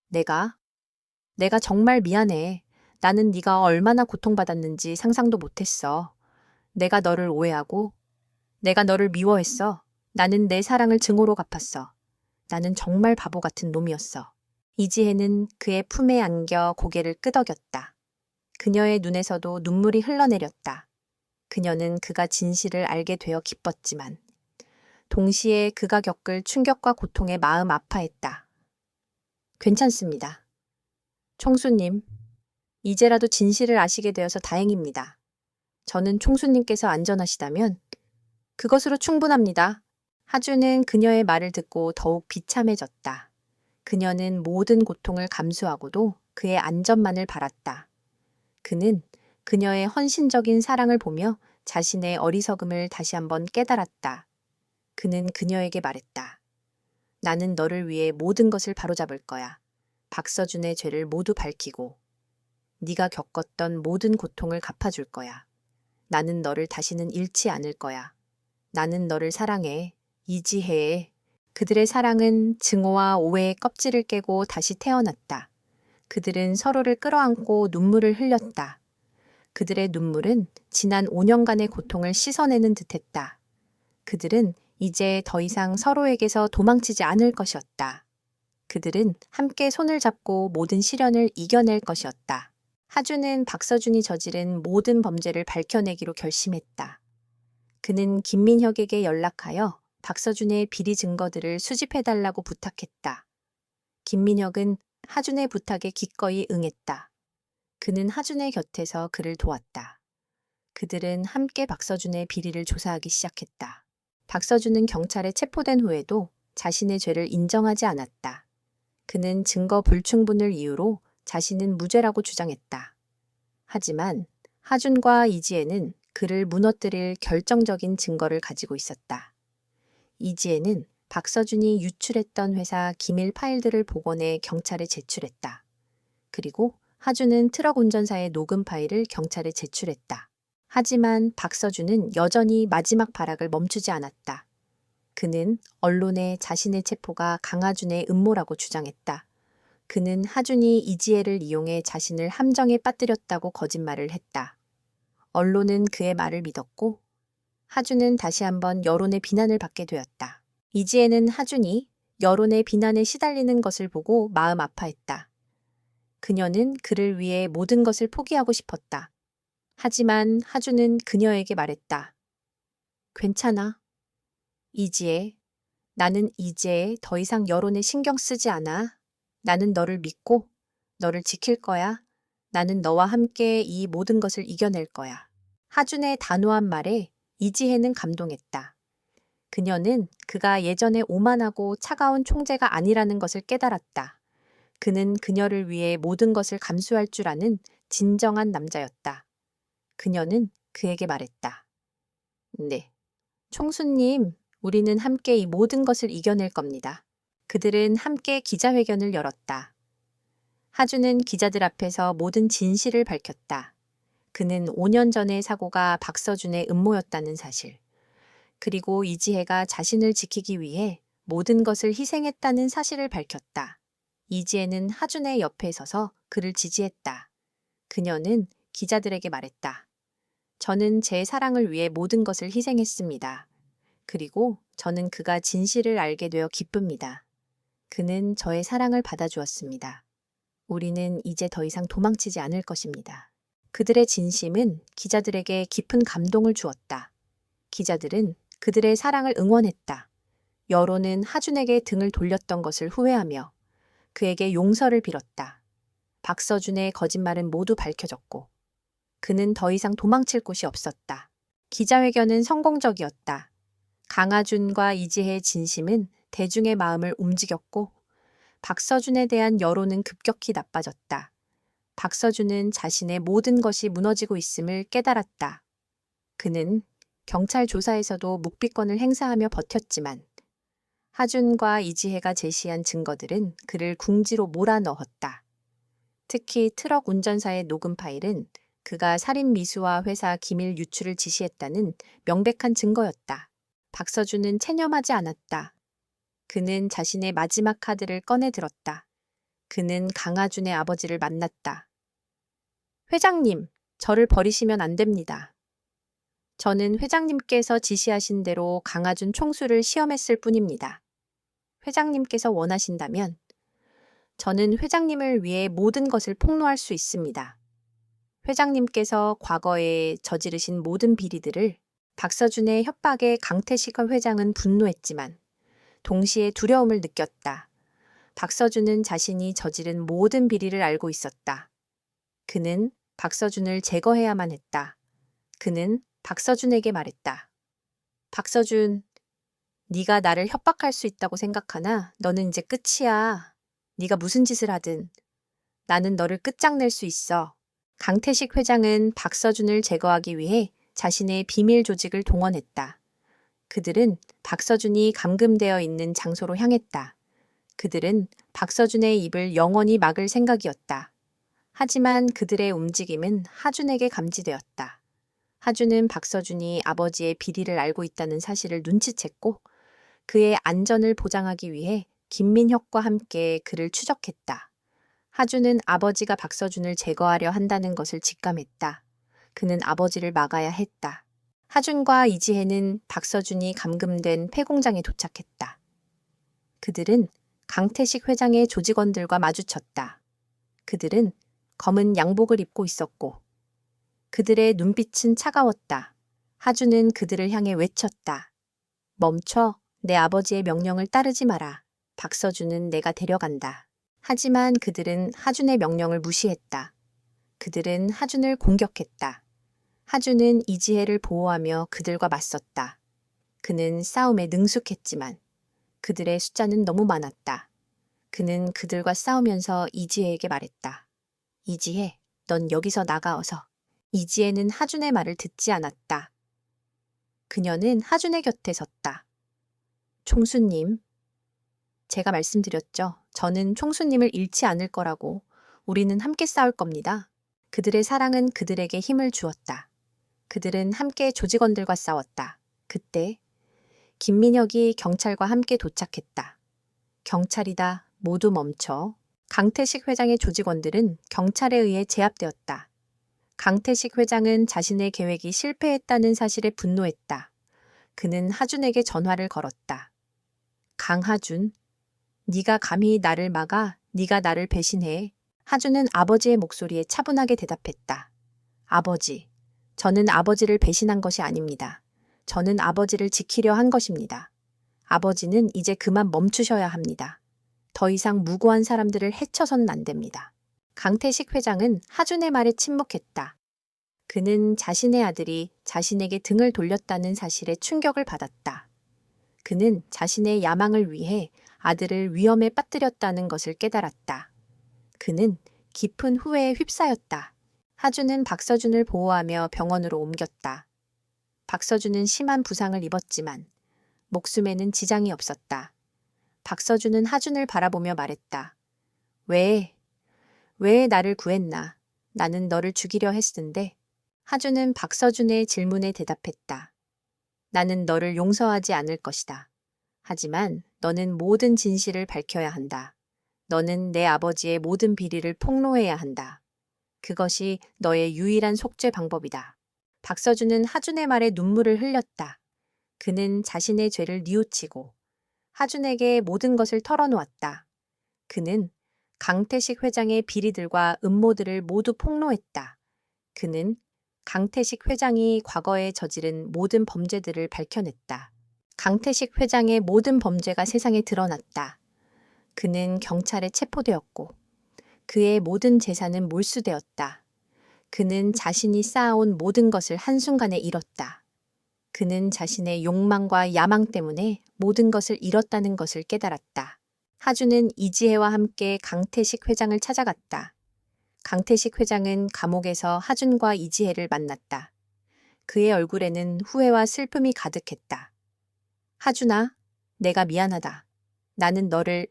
내가 정말 미안해. 나는 네가 얼마나 고통받았는지 상상도 못했어. 내가 너를 오해하고 내가 너를 미워했어. 나는 내 사랑을 증오로 갚았어. 나는 정말 바보 같은 놈이었어. 이지혜는 그의 품에 안겨 고개를 끄덕였다. 그녀의 눈에서도 눈물이 흘러내렸다. 그녀는 그가 진실을 알게 되어 기뻤지만 동시에 그가 겪을 충격과 고통에 마음 아파했다. 괜찮습니다. 총수님, 이제라도 진실을 아시게 되어서 다행입니다. 저는 총수님께서 안전하시다면 그것으로 충분합니다. 하준은 그녀의 말을 듣고 더욱 비참해졌다. 그녀는 모든 고통을 감수하고도 그의 안전만을 바랐다. 그는 그녀의 헌신적인 사랑을 보며 자신의 어리석음을 다시 한번 깨달았다. 그는 그녀에게 말했다. 나는 너를 위해 모든 것을 바로잡을 거야. 박서준의 죄를 모두 밝히고 네가 겪었던 모든 고통을 갚아줄 거야. 나는 너를 다시는 잃지 않을 거야. 나는 너를 사랑해. 이지혜. 그들의 사랑은 증오와 오해의 껍질을 깨고 다시 태어났다. 그들은 서로를 끌어안고 눈물을 흘렸다. 그들의 눈물은 지난 5년간의 고통을 씻어내는 듯했다. 그들은 이제 더 이상 서로에게서 도망치지 않을 것이었다. 그들은 함께 손을 잡고 모든 시련을 이겨낼 것이었다. 하준은 박서준이 저지른 모든 범죄를 밝혀내기로 결심했다. 그는 김민혁에게 연락하여 박서준의 비리 증거들을 수집해달라고 부탁했다. 김민혁은 하준의 부탁에 기꺼이 응했다. 그는 하준의 곁에서 그를 도왔다. 그들은 함께 박서준의 비리를 조사하기 시작했다. 박서준은 경찰에 체포된 후에도 자신의 죄를 인정하지 않았다. 그는 증거 불충분을 이유로 자신은 무죄라고 주장했다. 하지만 하준과 이지혜는 그를 무너뜨릴 결정적인 증거를 가지고 있었다. 이지혜는 박서준이 유출했던 회사 기밀 파일들을 복원해 경찰에 제출했다. 그리고 하준은 트럭 운전사의 녹음 파일을 경찰에 제출했다. 하지만 박서준은 여전히 마지막 발악을 멈추지 않았다. 그는 언론에 자신의 체포가 강하준의 음모라고 주장했다. 그는 하준이 이지혜를 이용해 자신을 함정에 빠뜨렸다고 거짓말을 했다. 언론은 그의 말을 믿었고 하준은 다시 한번 여론의 비난을 받게 되었다. 이지혜는 하준이 여론의 비난에 시달리는 것을 보고 마음 아파했다. 그녀는 그를 위해 모든 것을 포기하고 싶었다. 하지만 하준은 그녀에게 말했다. 괜찮아. 이지혜, 나는 이제 더 이상 여론에 신경 쓰지 않아. 나는 너를 믿고 너를 지킬 거야. 나는 너와 함께 이 모든 것을 이겨낼 거야. 하준의 단호한 말에 이지혜는 감동했다. 그녀는 그가 예전에 오만하고 차가운 총재가 아니라는 것을 깨달았다. 그는 그녀를 위해 모든 것을 감수할 줄 아는 진정한 남자였다. 그녀는 그에게 말했다. 네, 총수님, 우리는 함께 이 모든 것을 이겨낼 겁니다. 그들은 함께 기자회견을 열었다. 하준은 기자들 앞에서 모든 진실을 밝혔다. 그는 5년 전의 사고가 박서준의 음모였다는 사실, 그리고 이지혜가 자신을 지키기 위해 모든 것을 희생했다는 사실을 밝혔다. 이지혜는 하준의 옆에 서서 그를 지지했다. 그녀는 기자들에게 말했다. 저는 제 사랑을 위해 모든 것을 희생했습니다. 그리고 저는 그가 진실을 알게 되어 기쁩니다. 그는 저의 사랑을 받아주었습니다. 우리는 이제 더 이상 도망치지 않을 것입니다. 그들의 진심은 기자들에게 깊은 감동을 주었다. 기자들은 그들의 사랑을 응원했다. 여론은 하준에게 등을 돌렸던 것을 후회하며 그에게 용서를 빌었다. 박서준의 거짓말은 모두 밝혀졌고 그는 더 이상 도망칠 곳이 없었다. 기자회견은 성공적이었다. 강하준과 이지혜의 진심은 대중의 마음을 움직였고 박서준에 대한 여론은 급격히 나빠졌다. 박서준은 자신의 모든 것이 무너지고 있음을 깨달았다. 그는 경찰 조사에서도 묵비권을 행사하며 버텼지만 하준과 이지혜가 제시한 증거들은 그를 궁지로 몰아넣었다. 특히 트럭 운전사의 녹음 파일은 그가 살인 미수와 회사 기밀 유출을 지시했다는 명백한 증거였다. 박서준은 체념하지 않았다. 그는 자신의 마지막 카드를 꺼내 들었다. 그는 강하준의 아버지를 만났다. 회장님, 저를 버리시면 안 됩니다. 저는 회장님께서 지시하신 대로 강하준 총수를 시험했을 뿐입니다. 회장님께서 원하신다면 저는 회장님을 위해 모든 것을 폭로할 수 있습니다. 회장님께서 과거에 저지르신 모든 비리들을 박서준의 협박에 강태식 회장은 분노했지만 동시에 두려움을 느꼈다. 박서준은 자신이 저지른 모든 비리를 알고 있었다. 그는 박서준을 제거해야만 했다. 그는 박서준에게 말했다. 박서준, 네가 나를 협박할 수 있다고 생각하나 너는 이제 끝이야. 네가 무슨 짓을 하든 나는 너를 끝장낼 수 있어. 강태식 회장은 박서준을 제거하기 위해 자신의 비밀 조직을 동원했다. 그들은 박서준이 감금되어 있는 장소로 향했다. 그들은 박서준의 입을 영원히 막을 생각이었다. 하지만 그들의 움직임은 하준에게 감지되었다. 하준은 박서준이 아버지의 비리를 알고 있다는 사실을 눈치챘고 그의 안전을 보장하기 위해 김민혁과 함께 그를 추적했다. 하준은 아버지가 박서준을 제거하려 한다는 것을 직감했다. 그는 아버지를 막아야 했다. 하준과 이지혜는 박서준이 감금된 폐공장에 도착했다. 그들은 강태식 회장의 조직원들과 마주쳤다. 그들은 검은 양복을 입고 있었고 그들의 눈빛은 차가웠다. 하준은 그들을 향해 외쳤다. 멈춰, 내 아버지의 명령을 따르지 마라. 박서준은 내가 데려간다. 하지만 그들은 하준의 명령을 무시했다. 그들은 하준을 공격했다. 하준은 이지혜를 보호하며 그들과 맞섰다. 그는 싸움에 능숙했지만 그들의 숫자는 너무 많았다. 그는 그들과 싸우면서 이지혜에게 말했다. 이지혜, 넌 여기서 나가어서. 이지혜는 하준의 말을 듣지 않았다. 그녀는 하준의 곁에 섰다. 총수님, 제가 말씀드렸죠. 저는 총수님을 잃지 않을 거라고. 우리는 함께 싸울 겁니다. 그들의 사랑은 그들에게 힘을 주었다. 그들은 함께 조직원들과 싸웠다. 그때 김민혁이 경찰과 함께 도착했다. 경찰이다. 모두 멈춰. 강태식 회장의 조직원들은 경찰에 의해 제압되었다. 강태식 회장은 자신의 계획이 실패했다는 사실에 분노했다. 그는 하준에게 전화를 걸었다. 강하준, 네가 감히 나를 막아? 네가 나를 배신해? 하준은 아버지의 목소리에 차분하게 대답했다. 아버지, 저는 아버지를 배신한 것이 아닙니다. 저는 아버지를 지키려 한 것입니다. 아버지는 이제 그만 멈추셔야 합니다. 더 이상 무고한 사람들을 해쳐서는 안 됩니다. 강태식 회장은 하준의 말에 침묵했다. 그는 자신의 아들이 자신에게 등을 돌렸다는 사실에 충격을 받았다. 그는 자신의 야망을 위해 아들을 위험에 빠뜨렸다는 것을 깨달았다. 그는 깊은 후회에 휩싸였다. 하준은 박서준을 보호하며 병원으로 옮겼다. 박서준은 심한 부상을 입었지만 목숨에는 지장이 없었다. 박서준은 하준을 바라보며 말했다. 왜 나를 구했나? 나는 너를 죽이려 했는데. 하준은 박서준의 질문에 대답했다. 나는 너를 용서하지 않을 것이다. 하지만 너는 모든 진실을 밝혀야 한다. 너는 내 아버지의 모든 비리를 폭로해야 한다. 그것이 너의 유일한 속죄 방법이다. 박서준은 하준의 말에 눈물을 흘렸다. 그는 자신의 죄를 뉘우치고 하준에게 모든 것을 털어놓았다. 그는 강태식 회장의 비리들과 음모들을 모두 폭로했다. 그는 강태식 회장이 과거에 저지른 모든 범죄들을 밝혀냈다. 강태식 회장의 모든 범죄가 세상에 드러났다. 그는 경찰에 체포되었고 그의 모든 재산은 몰수되었다. 그는 자신이 쌓아온 모든 것을 한순간에 잃었다. 그는 자신의 욕망과 야망 때문에 모든 것을 잃었다는 것을 깨달았다. 하준은 이지혜와 함께 강태식 회장을 찾아갔다. 강태식 회장은 감옥에서 하준과 이지혜를 만났다. 그의 얼굴에는 후회와 슬픔이 가득했다. 하준아, 내가 미안하다. 나는 너를,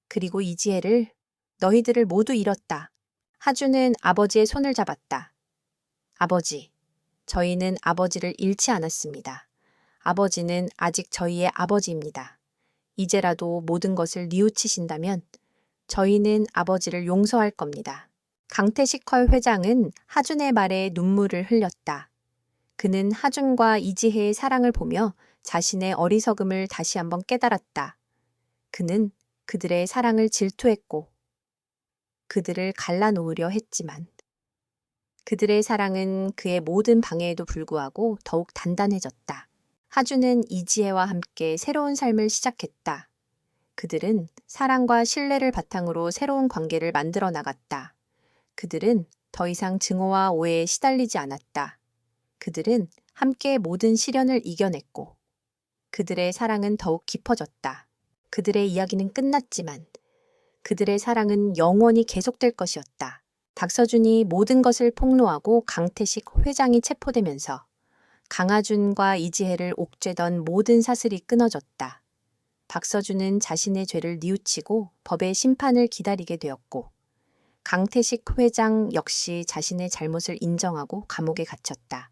그리고 이지혜를, 너희들을 모두 잃었다. 하준은 아버지의 손을 잡았다. 아버지, 저희는 아버지를 잃지 않았습니다. 아버지는 아직 저희의 아버지입니다. 이제라도 모든 것을 뉘우치신다면 저희는 아버지를 용서할 겁니다. 강태식헐 회장은 하준의 말에 눈물을 흘렸다. 그는 하준과 이지혜의 사랑을 보며 자신의 어리석음을 다시 한번 깨달았다. 그는 그들의 사랑을 질투했고 그들을 갈라놓으려 했지만 그들의 사랑은 그의 모든 방해에도 불구하고 더욱 단단해졌다. 하준은 이지혜와 함께 새로운 삶을 시작했다. 그들은 사랑과 신뢰를 바탕으로 새로운 관계를 만들어 나갔다. 그들은 더 이상 증오와 오해에 시달리지 않았다. 그들은 함께 모든 시련을 이겨냈고 그들의 사랑은 더욱 깊어졌다. 그들의 이야기는 끝났지만 그들의 사랑은 영원히 계속될 것이었다. 박서준이 모든 것을 폭로하고 강태식 회장이 체포되면서 강하준과 이지혜를 옥죄던 모든 사슬이 끊어졌다. 박서준은 자신의 죄를 뉘우치고 법의 심판을 기다리게 되었고 강태식 회장 역시 자신의 잘못을 인정하고 감옥에 갇혔다.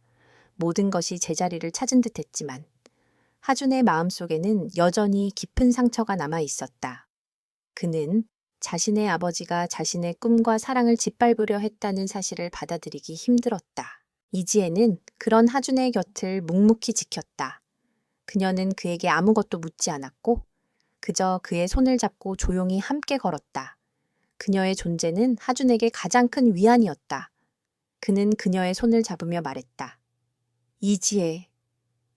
모든 것이 제자리를 찾은 듯했지만 하준의 마음속에는 여전히 깊은 상처가 남아 있었다. 그는 자신의 아버지가 자신의 꿈과 사랑을 짓밟으려 했다는 사실을 받아들이기 힘들었다. 이지혜는 그런 하준의 곁을 묵묵히 지켰다. 그녀는 그에게 아무것도 묻지 않았고 그저 그의 손을 잡고 조용히 함께 걸었다. 그녀의 존재는 하준에게 가장 큰 위안이었다. 그는 그녀의 손을 잡으며 말했다. 이지혜,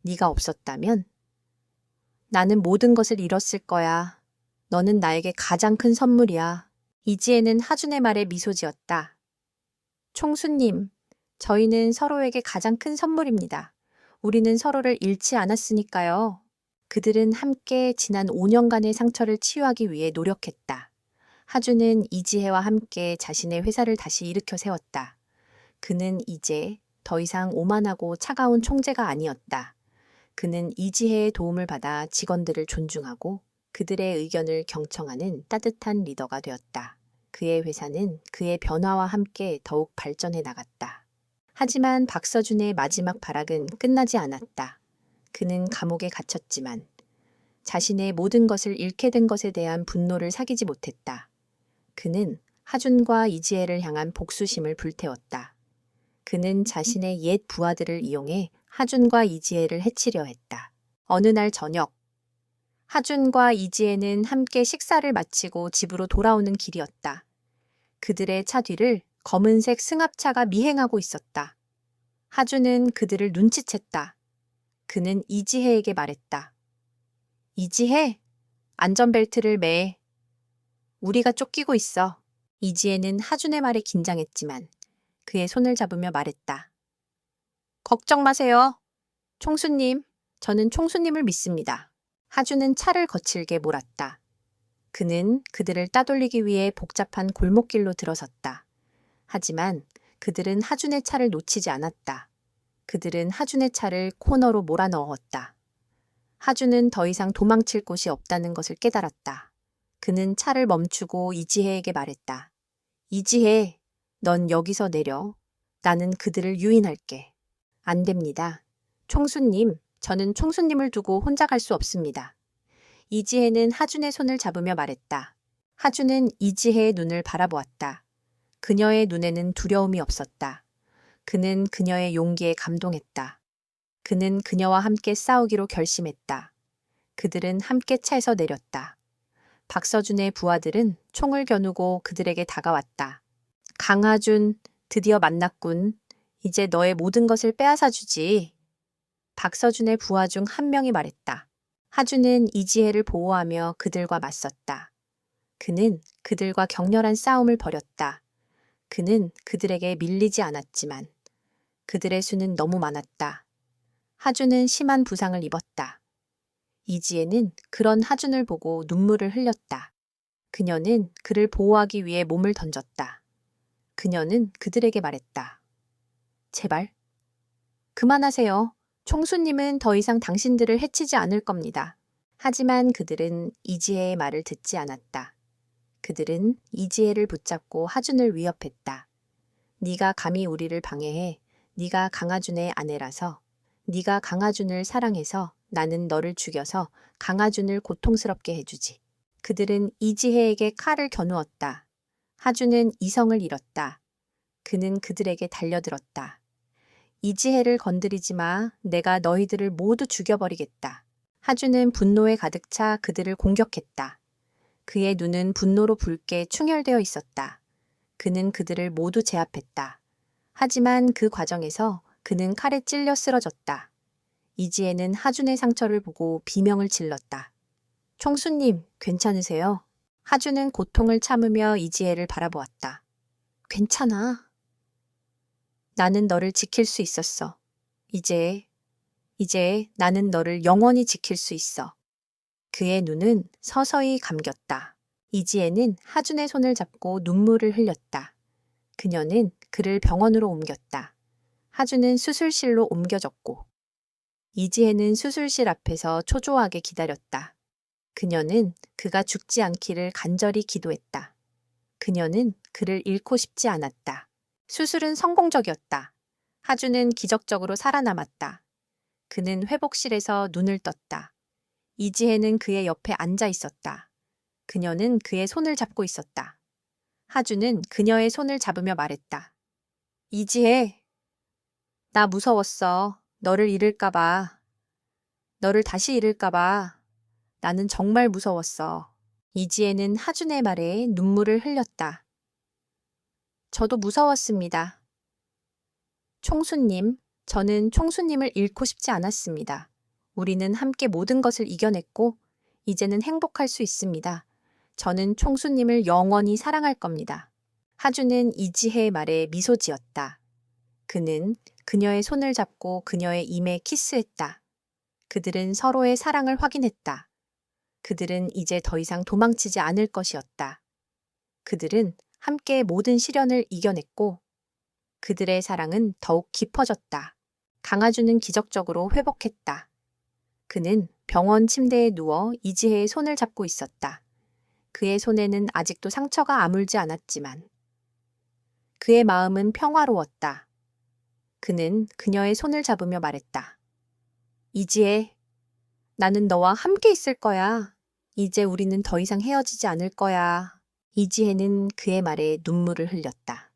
네가 없었다면 나는 모든 것을 잃었을 거야. 너는 나에게 가장 큰 선물이야. 이지혜는 하준의 말에 미소 지었다. 총수님, 저희는 서로에게 가장 큰 선물입니다. 우리는 서로를 잃지 않았으니까요. 그들은 함께 지난 5년간의 상처를 치유하기 위해 노력했다. 하준은 이지혜와 함께 자신의 회사를 다시 일으켜 세웠다. 그는 이제 더 이상 오만하고 차가운 총재가 아니었다. 그는 이지혜의 도움을 받아 직원들을 존중하고 그들의 의견을 경청하는 따뜻한 리더가 되었다. 그의 회사는 그의 변화와 함께 더욱 발전해 나갔다. 하지만 박서준의 마지막 발악은 끝나지 않았다. 그는 감옥에 갇혔지만 자신의 모든 것을 잃게 된 것에 대한 분노를 사귀지 못했다. 그는 하준과 이지혜를 향한 복수심을 불태웠다. 그는 자신의 옛 부하들을 이용해 하준과 이지혜를 해치려 했다. 어느 날 저녁, 하준과 이지혜는 함께 식사를 마치고 집으로 돌아오는 길이었다. 그들의 차 뒤를 검은색 승합차가 미행하고 있었다. 하준은 그들을 눈치챘다. 그는 이지혜에게 말했다. 이지혜, 안전벨트를 매. 우리가 쫓기고 있어. 이지혜는 하준의 말에 긴장했지만 그의 손을 잡으며 말했다. 걱정 마세요. 총수님, 저는 총수님을 믿습니다. 하준은 차를 거칠게 몰았다. 그는 그들을 따돌리기 위해 복잡한 골목길로 들어섰다. 하지만 그들은 하준의 차를 놓치지 않았다. 그들은 하준의 차를 코너로 몰아넣었다. 하준은 더 이상 도망칠 곳이 없다는 것을 깨달았다. 그는 차를 멈추고 이지혜에게 말했다. 이지혜, 넌 여기서 내려. 나는 그들을 유인할게. 안 됩니다. 총수님, 저는 총수님을 두고 혼자 갈 수 없습니다. 이지혜는 하준의 손을 잡으며 말했다. 하준은 이지혜의 눈을 바라보았다. 그녀의 눈에는 두려움이 없었다. 그는 그녀의 용기에 감동했다. 그는 그녀와 함께 싸우기로 결심했다. 그들은 함께 차에서 내렸다. 박서준의 부하들은 총을 겨누고 그들에게 다가왔다. 강하준, 드디어 만났군. 이제 너의 모든 것을 빼앗아 주지. 박서준의 부하 중 한 명이 말했다. 하준은 이지혜를 보호하며 그들과 맞섰다. 그는 그들과 격렬한 싸움을 벌였다. 그는 그들에게 밀리지 않았지만 그들의 수는 너무 많았다. 하준은 심한 부상을 입었다. 이지혜는 그런 하준을 보고 눈물을 흘렸다. 그녀는 그를 보호하기 위해 몸을 던졌다. 그녀는 그들에게 말했다. 제발, 그만하세요. 총수님은 더 이상 당신들을 해치지 않을 겁니다. 하지만 그들은 이지혜의 말을 듣지 않았다. 그들은 이지혜를 붙잡고 하준을 위협했다. 네가 감히 우리를 방해해. 네가 강하준의 아내라서. 네가 강하준을 사랑해서 나는 너를 죽여서 강하준을 고통스럽게 해주지. 그들은 이지혜에게 칼을 겨누었다. 하준은 이성을 잃었다. 그는 그들에게 달려들었다. 이지혜를 건드리지 마. 내가 너희들을 모두 죽여버리겠다. 하준은 분노에 가득 차 그들을 공격했다. 그의 눈은 분노로 붉게 충혈되어 있었다. 그는 그들을 모두 제압했다. 하지만 그 과정에서 그는 칼에 찔려 쓰러졌다. 이지혜는 하준의 상처를 보고 비명을 질렀다. 총수님, 괜찮으세요? 하준은 고통을 참으며 이지혜를 바라보았다. 괜찮아. 나는 너를 지킬 수 있었어. 이제 나는 너를 영원히 지킬 수 있어. 그의 눈은 서서히 감겼다. 이지혜는 하준의 손을 잡고 눈물을 흘렸다. 그녀는 그를 병원으로 옮겼다. 하준은 수술실로 옮겨졌고 이지혜는 수술실 앞에서 초조하게 기다렸다. 그녀는 그가 죽지 않기를 간절히 기도했다. 그녀는 그를 잃고 싶지 않았다. 수술은 성공적이었다. 하준은 기적적으로 살아남았다. 그는 회복실에서 눈을 떴다. 이지혜는 그의 옆에 앉아 있었다. 그녀는 그의 손을 잡고 있었다. 하준은 그녀의 손을 잡으며 말했다. 이지혜, 나 무서웠어. 너를 잃을까봐. 너를 다시 잃을까봐. 나는 정말 무서웠어. 이지혜는 하준의 말에 눈물을 흘렸다. 저도 무서웠습니다. 총수님, 저는 총수님을 잃고 싶지 않았습니다. 우리는 함께 모든 것을 이겨냈고 이제는 행복할 수 있습니다. 저는 총수님을 영원히 사랑할 겁니다. 하준은 이지혜의 말에 미소 지었다. 그는 그녀의 손을 잡고 그녀의 입에 키스했다. 그들은 서로의 사랑을 확인했다. 그들은 이제 더 이상 도망치지 않을 것이었다. 그들은 함께 모든 시련을 이겨냈고 그들의 사랑은 더욱 깊어졌다. 강아주는 기적적으로 회복했다. 그는 병원 침대에 누워 이지혜의 손을 잡고 있었다. 그의 손에는 아직도 상처가 아물지 않았지만 그의 마음은 평화로웠다. 그는 그녀의 손을 잡으며 말했다. 이지혜, 나는 너와 함께 있을 거야. 이제 우리는 더 이상 헤어지지 않을 거야. 이지혜는 그의 말에 눈물을 흘렸다.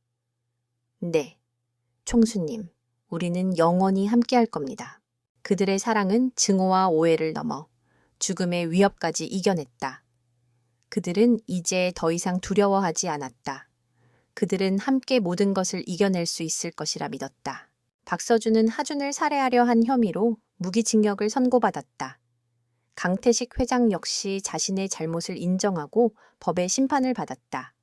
네, 총수님, 우리는 영원히 함께 할 겁니다. 그들의 사랑은 증오와 오해를 넘어 죽음의 위협까지 이겨냈다. 그들은 이제 더 이상 두려워하지 않았다. 그들은 함께 모든 것을 이겨낼 수 있을 것이라 믿었다. 박서준은 하준을 살해하려 한 혐의로 무기징역을 선고받았다. 강태식 회장 역시 자신의 잘못을 인정하고 법의 심판을 받았다.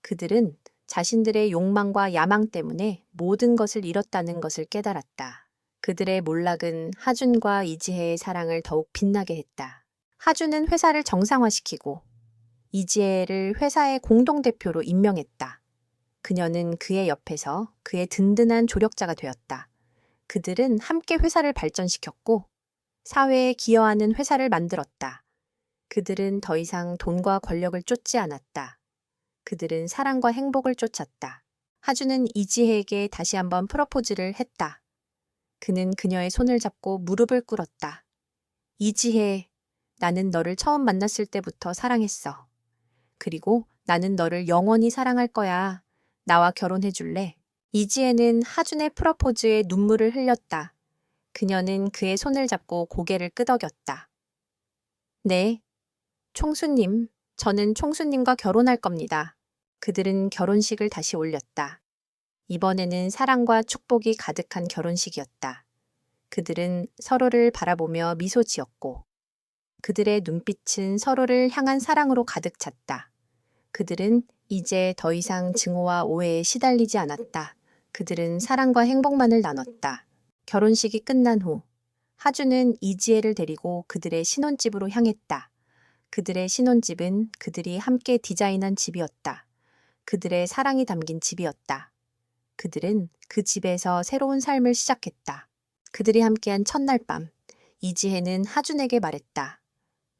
그들은 자신들의 욕망과 야망 때문에 모든 것을 잃었다는 것을 깨달았다. 그들의 몰락은 하준과 이지혜의 사랑을 더욱 빛나게 했다. 하준은 회사를 정상화시키고 이지혜를 회사의 공동대표로 임명했다. 그녀는 그의 옆에서 그의 든든한 조력자가 되었다. 그들은 함께 회사를 발전시켰고 사회에 기여하는 회사를 만들었다. 그들은 더 이상 돈과 권력을 쫓지 않았다. 그들은 사랑과 행복을 쫓았다. 하준은 이지혜에게 다시 한번 프러포즈를 했다. 그는 그녀의 손을 잡고 무릎을 꿇었다. 이지혜, 나는 너를 처음 만났을 때부터 사랑했어. 그리고 나는 너를 영원히 사랑할 거야. 나와 결혼해 줄래? 이지혜는 하준의 프러포즈에 눈물을 흘렸다. 그녀는 그의 손을 잡고 고개를 끄덕였다. 네, 총수님, 저는 총수님과 결혼할 겁니다. 그들은 결혼식을 다시 올렸다. 이번에는 사랑과 축복이 가득한 결혼식이었다. 그들은 서로를 바라보며 미소 지었고 그들의 눈빛은 서로를 향한 사랑으로 가득 찼다. 그들은 이제 더 이상 증오와 오해에 시달리지 않았다. 그들은 사랑과 행복만을 나눴다. 결혼식이 끝난 후 하주는 이지혜를 데리고 그들의 신혼집으로 향했다. 그들의 신혼집은 그들이 함께 디자인한 집이었다. 그들의 사랑이 담긴 집이었다. 그들은 그 집에서 새로운 삶을 시작했다. 그들이 함께한 첫날 밤, 이지혜는 하준에게 말했다.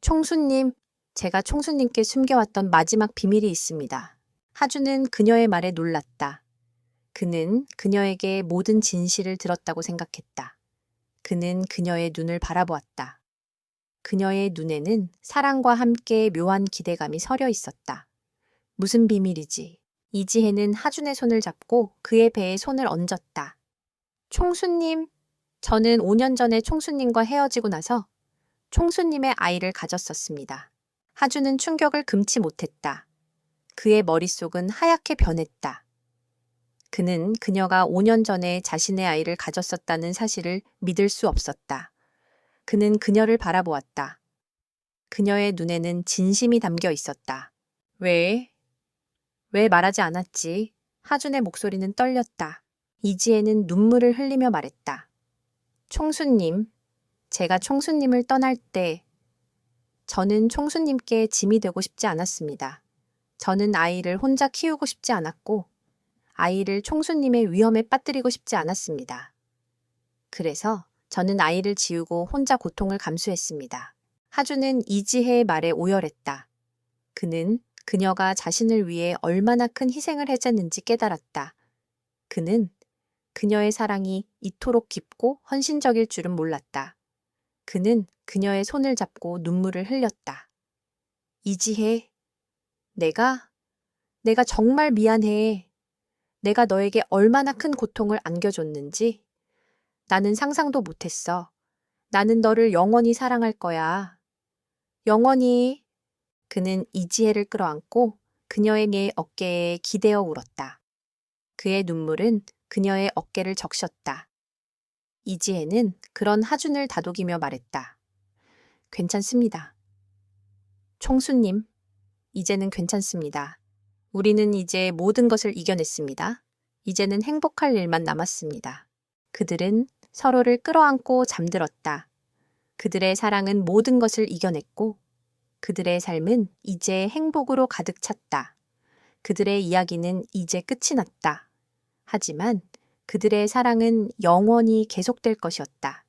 총수님, 제가 총수님께 숨겨왔던 마지막 비밀이 있습니다. 하준은 그녀의 말에 놀랐다. 그는 그녀에게 모든 진실을 들었다고 생각했다. 그는 그녀의 눈을 바라보았다. 그녀의 눈에는 사랑과 함께 묘한 기대감이 서려 있었다. 무슨 비밀이지? 이지혜는 하준의 손을 잡고 그의 배에 손을 얹었다. 총수님, 저는 5년 전에 총수님과 헤어지고 나서 총수님의 아이를 가졌었습니다. 하준은 충격을 금치 못했다. 그의 머릿속은 하얗게 변했다. 그는 그녀가 5년 전에 자신의 아이를 가졌었다는 사실을 믿을 수 없었다. 그는 그녀를 바라보았다. 그녀의 눈에는 진심이 담겨 있었다. 왜 말하지 않았지? 하준의 목소리는 떨렸다. 이지혜는 눈물을 흘리며 말했다. 총수님, 제가 총수님을 떠날 때 저는 총수님께 짐이 되고 싶지 않았습니다. 저는 아이를 혼자 키우고 싶지 않았고 아이를 총수님의 위험에 빠뜨리고 싶지 않았습니다. 그래서 저는 아이를 지우고 혼자 고통을 감수했습니다. 하준은 이지혜의 말에 오열했다. 그는 그녀가 자신을 위해 얼마나 큰 희생을 했었는지 깨달았다. 그는 그녀의 사랑이 이토록 깊고 헌신적일 줄은 몰랐다. 그는 그녀의 손을 잡고 눈물을 흘렸다. 이지혜, 내가 정말 미안해. 내가 너에게 얼마나 큰 고통을 안겨줬는지 나는 상상도 못했어. 나는 너를 영원히 사랑할 거야. 영원히. 그는 이지혜를 끌어안고 그녀의 어깨에 기대어 울었다. 그의 눈물은 그녀의 어깨를 적셨다. 이지혜는 그런 하준을 다독이며 말했다. 괜찮습니다. 총수님, 이제는 괜찮습니다. 우리는 이제 모든 것을 이겨냈습니다. 이제는 행복할 일만 남았습니다. 그들은 서로를 끌어안고 잠들었다. 그들의 사랑은 모든 것을 이겨냈고 그들의 삶은 이제 행복으로 가득 찼다. 그들의 이야기는 이제 끝이 났다. 하지만 그들의 사랑은 영원히 계속될 것이었다.